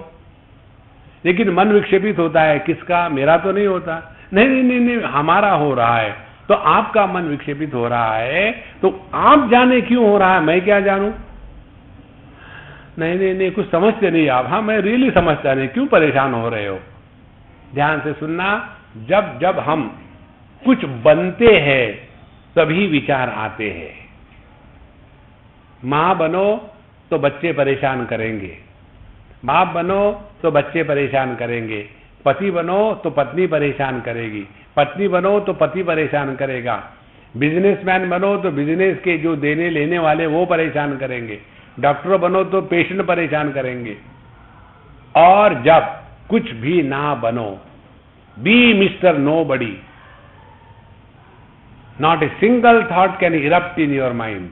लेकिन मन विक्षेपित होता है, किसका? मेरा तो नहीं होता। नहीं नहीं नहीं नहीं, हमारा हो रहा है। तो आपका मन विक्षेपित हो रहा है, तो आप जाने क्यों हो रहा है, मैं क्या जानूं? नहीं नहीं नहीं, कुछ समझते नहीं आप। हाँ, मैं रियली समझता नहीं, क्यों परेशान हो रहे हो? ध्यान से सुनना, जब जब हम कुछ बनते हैं तभी विचार आते हैं। मां बनो तो बच्चे परेशान करेंगे, बाप बनो तो बच्चे परेशान करेंगे, पति बनो तो पत्नी परेशान करेगी, पत्नी बनो तो पति परेशान करेगा, बिजनेसमैन बनो तो बिजनेस के जो देने लेने वाले वो परेशान करेंगे, डॉक्टर बनो तो पेशेंट परेशान करेंगे। और जब कुछ भी ना बनो, be mister nobody, not a single thought can erupt in your mind.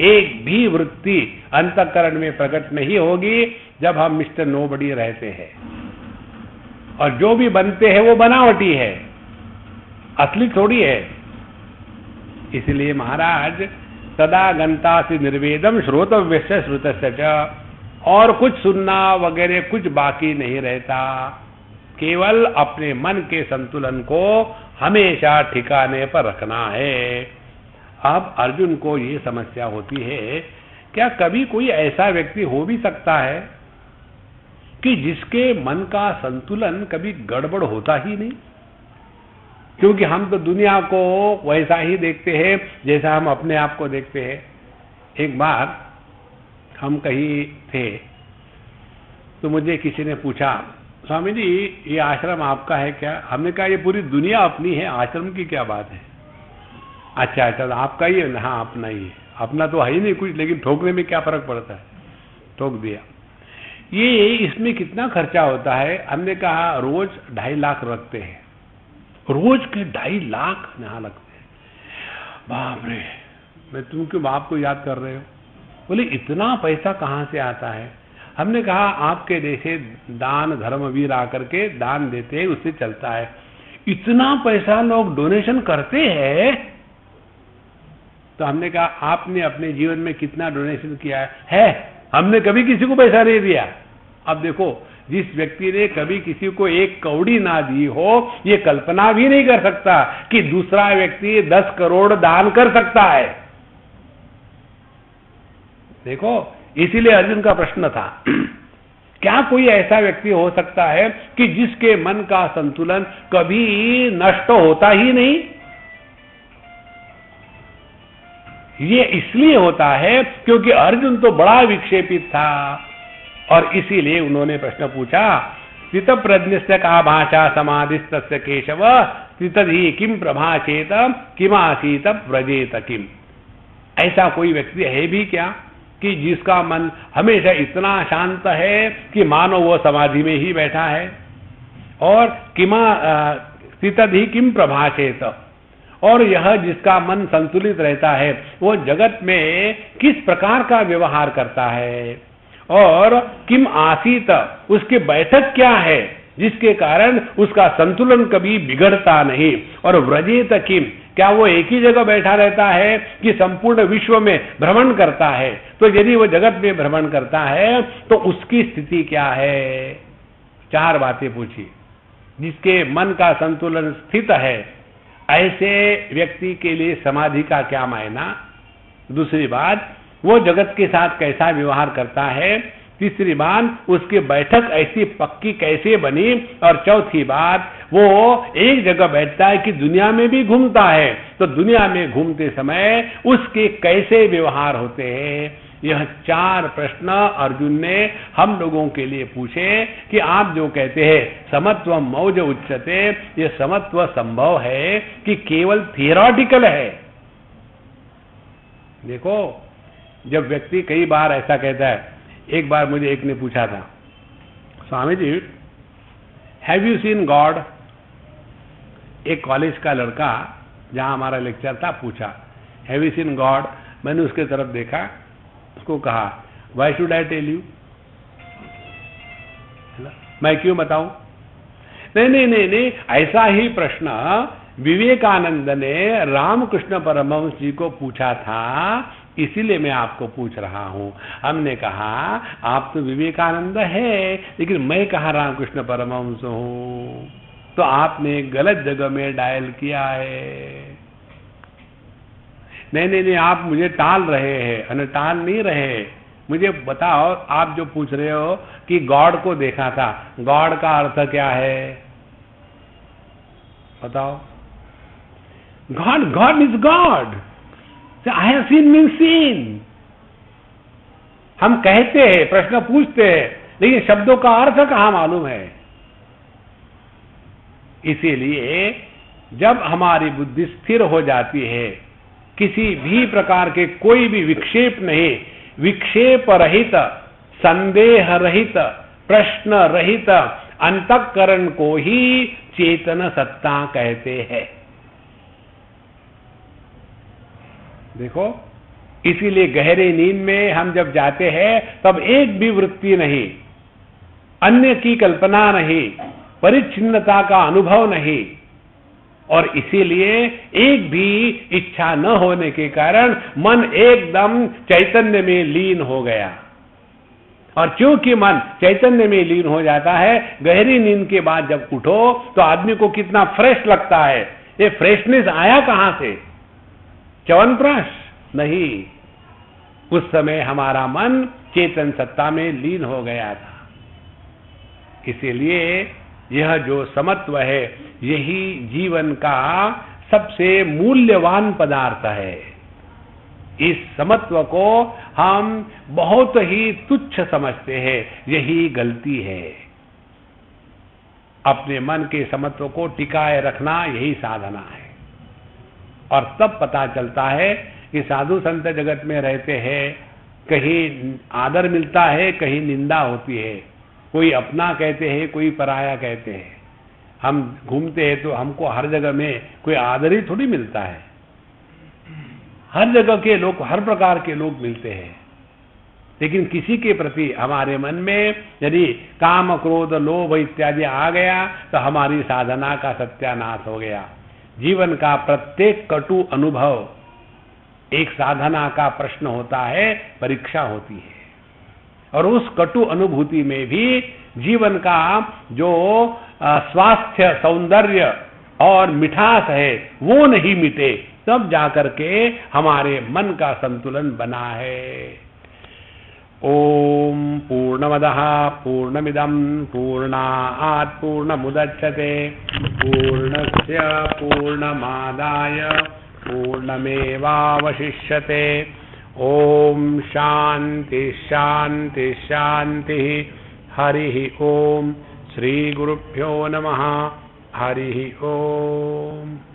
एक भी वृत्ति अंतःकरण में प्रकट नहीं होगी जब हम मिस्टर नोबडी रहते हैं। और जो भी बनते हैं वो बनावटी है, असली थोड़ी है। इसलिए महाराज, तदा गंतासि निर्वेदम श्रोतव्यस्य श्रुतस्य च। और कुछ सुनना वगैरह कुछ बाकी नहीं रहता, केवल अपने मन के संतुलन को हमेशा ठिकाने पर रखना है। अब अर्जुन को ये समस्या होती है, क्या कभी कोई ऐसा व्यक्ति हो भी सकता है कि जिसके मन का संतुलन कभी गड़बड़ होता ही नहीं? क्योंकि हम तो दुनिया को वैसा ही देखते हैं जैसा हम अपने आप को देखते हैं। एक बार हम कहीं थे तो मुझे किसी ने पूछा, स्वामी जी ये आश्रम आपका है क्या? हमने कहा ये पूरी दुनिया अपनी है, आश्रम की क्या बात है? अच्छा अच्छा, आपका ही है? हाँ, अपना ही है। अपना तो है ही नहीं कुछ, लेकिन ठोकने में क्या फर्क पड़ता है, ठोक दिया। ये इसमें कितना खर्चा होता है? हमने कहा रोज 2.5 लाख रखते हैं। रोज के 2.5 लाख यहाँ लगते हैं? बाप रे, मैं तुम क्यों बाप को याद कर रहे हो? बोले इतना पैसा कहाँ से आता है? हमने कहा आपके जैसे दान धर्मवीर आकर के दान देते हैं, उससे चलता है। इतना पैसा लोग डोनेशन करते हैं? तो हमने कहा आपने अपने जीवन में कितना डोनेशन किया है? हमने कभी किसी को पैसा नहीं दिया। अब देखो, जिस व्यक्ति ने कभी किसी को 1 कौड़ी ना दी हो, ये कल्पना भी नहीं कर सकता कि दूसरा व्यक्ति 10 करोड़ दान कर सकता है। देखो, इसीलिए अर्जुन का प्रश्न था, क्या कोई ऐसा व्यक्ति हो सकता है कि जिसके मन का संतुलन कभी नष्ट होता ही नहीं? ये इसलिए होता है क्योंकि अर्जुन तो बड़ा विक्षेपित था, और इसीलिए उन्होंने प्रश्न पूछा स्थित प्रज्ञस्य का भाषा समाधिस्तस्य केशव स्थितधि किम प्रभाषेत किमासीत व्रजेत किम। ऐसा कोई व्यक्ति है भी क्या कि जिसका मन हमेशा इतना शांत है कि मानो वो समाधि में ही बैठा है। और स्थितधि किम प्रभाषेत, और यह जिसका मन संतुलित रहता है वो जगत में किस प्रकार का व्यवहार करता है। और किम आसीत, उसके बैठक क्या है जिसके कारण उसका संतुलन कभी बिगड़ता नहीं। और व्रजेत किम, क्या वो एक ही जगह बैठा रहता है कि संपूर्ण विश्व में भ्रमण करता है। तो यदि वो जगत में भ्रमण करता है तो उसकी स्थिति क्या है। 4 बातें पूछी। जिसके मन का संतुलन स्थित है ऐसे व्यक्ति के लिए समाधि का क्या मायना। दूसरी बात, वो जगत के साथ कैसा व्यवहार करता है। तीसरी बात, उसकी बैठक ऐसी पक्की कैसे बनी। और चौथी बात, वो एक जगह बैठता है कि दुनिया में भी घूमता है, तो दुनिया में घूमते समय उसके कैसे व्यवहार होते हैं। यह 4 प्रश्न अर्जुन ने हम लोगों के लिए पूछे कि आप जो कहते हैं समत्व मौज उच्चते, ये समत्व संभव है कि केवल थियोरेटिकल है। देखो, जब व्यक्ति कई बार ऐसा कहता है, एक बार मुझे एक ने पूछा था, Swami ji have you seen God. एक कॉलेज का लड़का जहां हमारा लेक्चर था पूछा हैव यू सीन गॉड। मैंने उसके तरफ देखा, उसको कहा why should I tell you, मैं क्यों बताऊं। नहीं, ऐसा ही प्रश्न विवेकानंद ने रामकृष्ण परमहंस जी को पूछा था, इसीलिए मैं आपको पूछ रहा हूं। हमने कहा आप तो विवेकानंद है, लेकिन मैं कहाँ रामकृष्ण परमहंस हूं। तो आपने गलत जगह में डायल किया है। नहीं, आप मुझे टाल रहे हैं। टाल नहीं रहे, मुझे बताओ, आप जो पूछ रहे हो कि गॉड को देखा था, गॉड का अर्थ क्या है बताओ। God is God. I have seen mean seen. हम कहते हैं, प्रश्न पूछते हैं, लेकिन शब्दों का अर्थ कहां मालूम है। इसीलिए जब हमारी बुद्धि स्थिर हो जाती है, किसी भी प्रकार के कोई भी विक्षेप नहीं, विक्षेप रहित, संदेह रहित, प्रश्न रहित अंतःकरण को ही चेतन सत्ता कहते हैं। देखो, इसीलिए गहरे नींद में हम जब जाते हैं तब एक भी वृत्ति नहीं, अन्य की कल्पना नहीं, परिच्छिन्नता का अनुभव नहीं, और इसीलिए एक भी इच्छा न होने के कारण मन एकदम चैतन्य में लीन हो गया। और क्योंकि मन चैतन्य में लीन हो जाता है, गहरी नींद के बाद जब उठो तो आदमी को कितना फ्रेश लगता है। ये फ्रेशनेस आया कहां से, च्यवनप्राश नहीं, उस समय हमारा मन चेतन सत्ता में लीन हो गया था। इसीलिए यह जो समत्व है, यही जीवन का सबसे मूल्यवान पदार्थ है। इस समत्व को हम बहुत ही तुच्छ समझते हैं, यही गलती है। अपने मन के समत्व को टिकाए रखना यही साधना है। और तब पता चलता है कि साधु संत जगत में रहते हैं, कहीं आदर मिलता है, कहीं निंदा होती है, कोई अपना कहते हैं, कोई पराया कहते हैं। हम घूमते हैं तो हमको हर जगह में कोई आदर ही थोड़ी मिलता है। हर जगह के लोग, हर प्रकार के लोग मिलते हैं, लेकिन किसी के प्रति हमारे मन में यदि काम, क्रोध, लोभ इत्यादि आ गया तो हमारी साधना का सत्यानाश हो गया। जीवन का प्रत्येक कटु अनुभव एक साधना का प्रश्न होता है, परीक्षा होती है। और उस कटु अनुभूति में भी जीवन का जो स्वास्थ्य, सौंदर्य और मिठास है वो नहीं मिटे, तब जाकर के हमारे मन का संतुलन बना है। ओम पूर्णमदः पूर्णमिदं पूर्णात् पूर्णमुदच्यते पूर्णस्य पूर्णमादाय पूर्णमेवावशिष्यते। ओम शांति शांति शांति। हरि ओम। श्री गुरुभ्यो नमः। हरि ओम।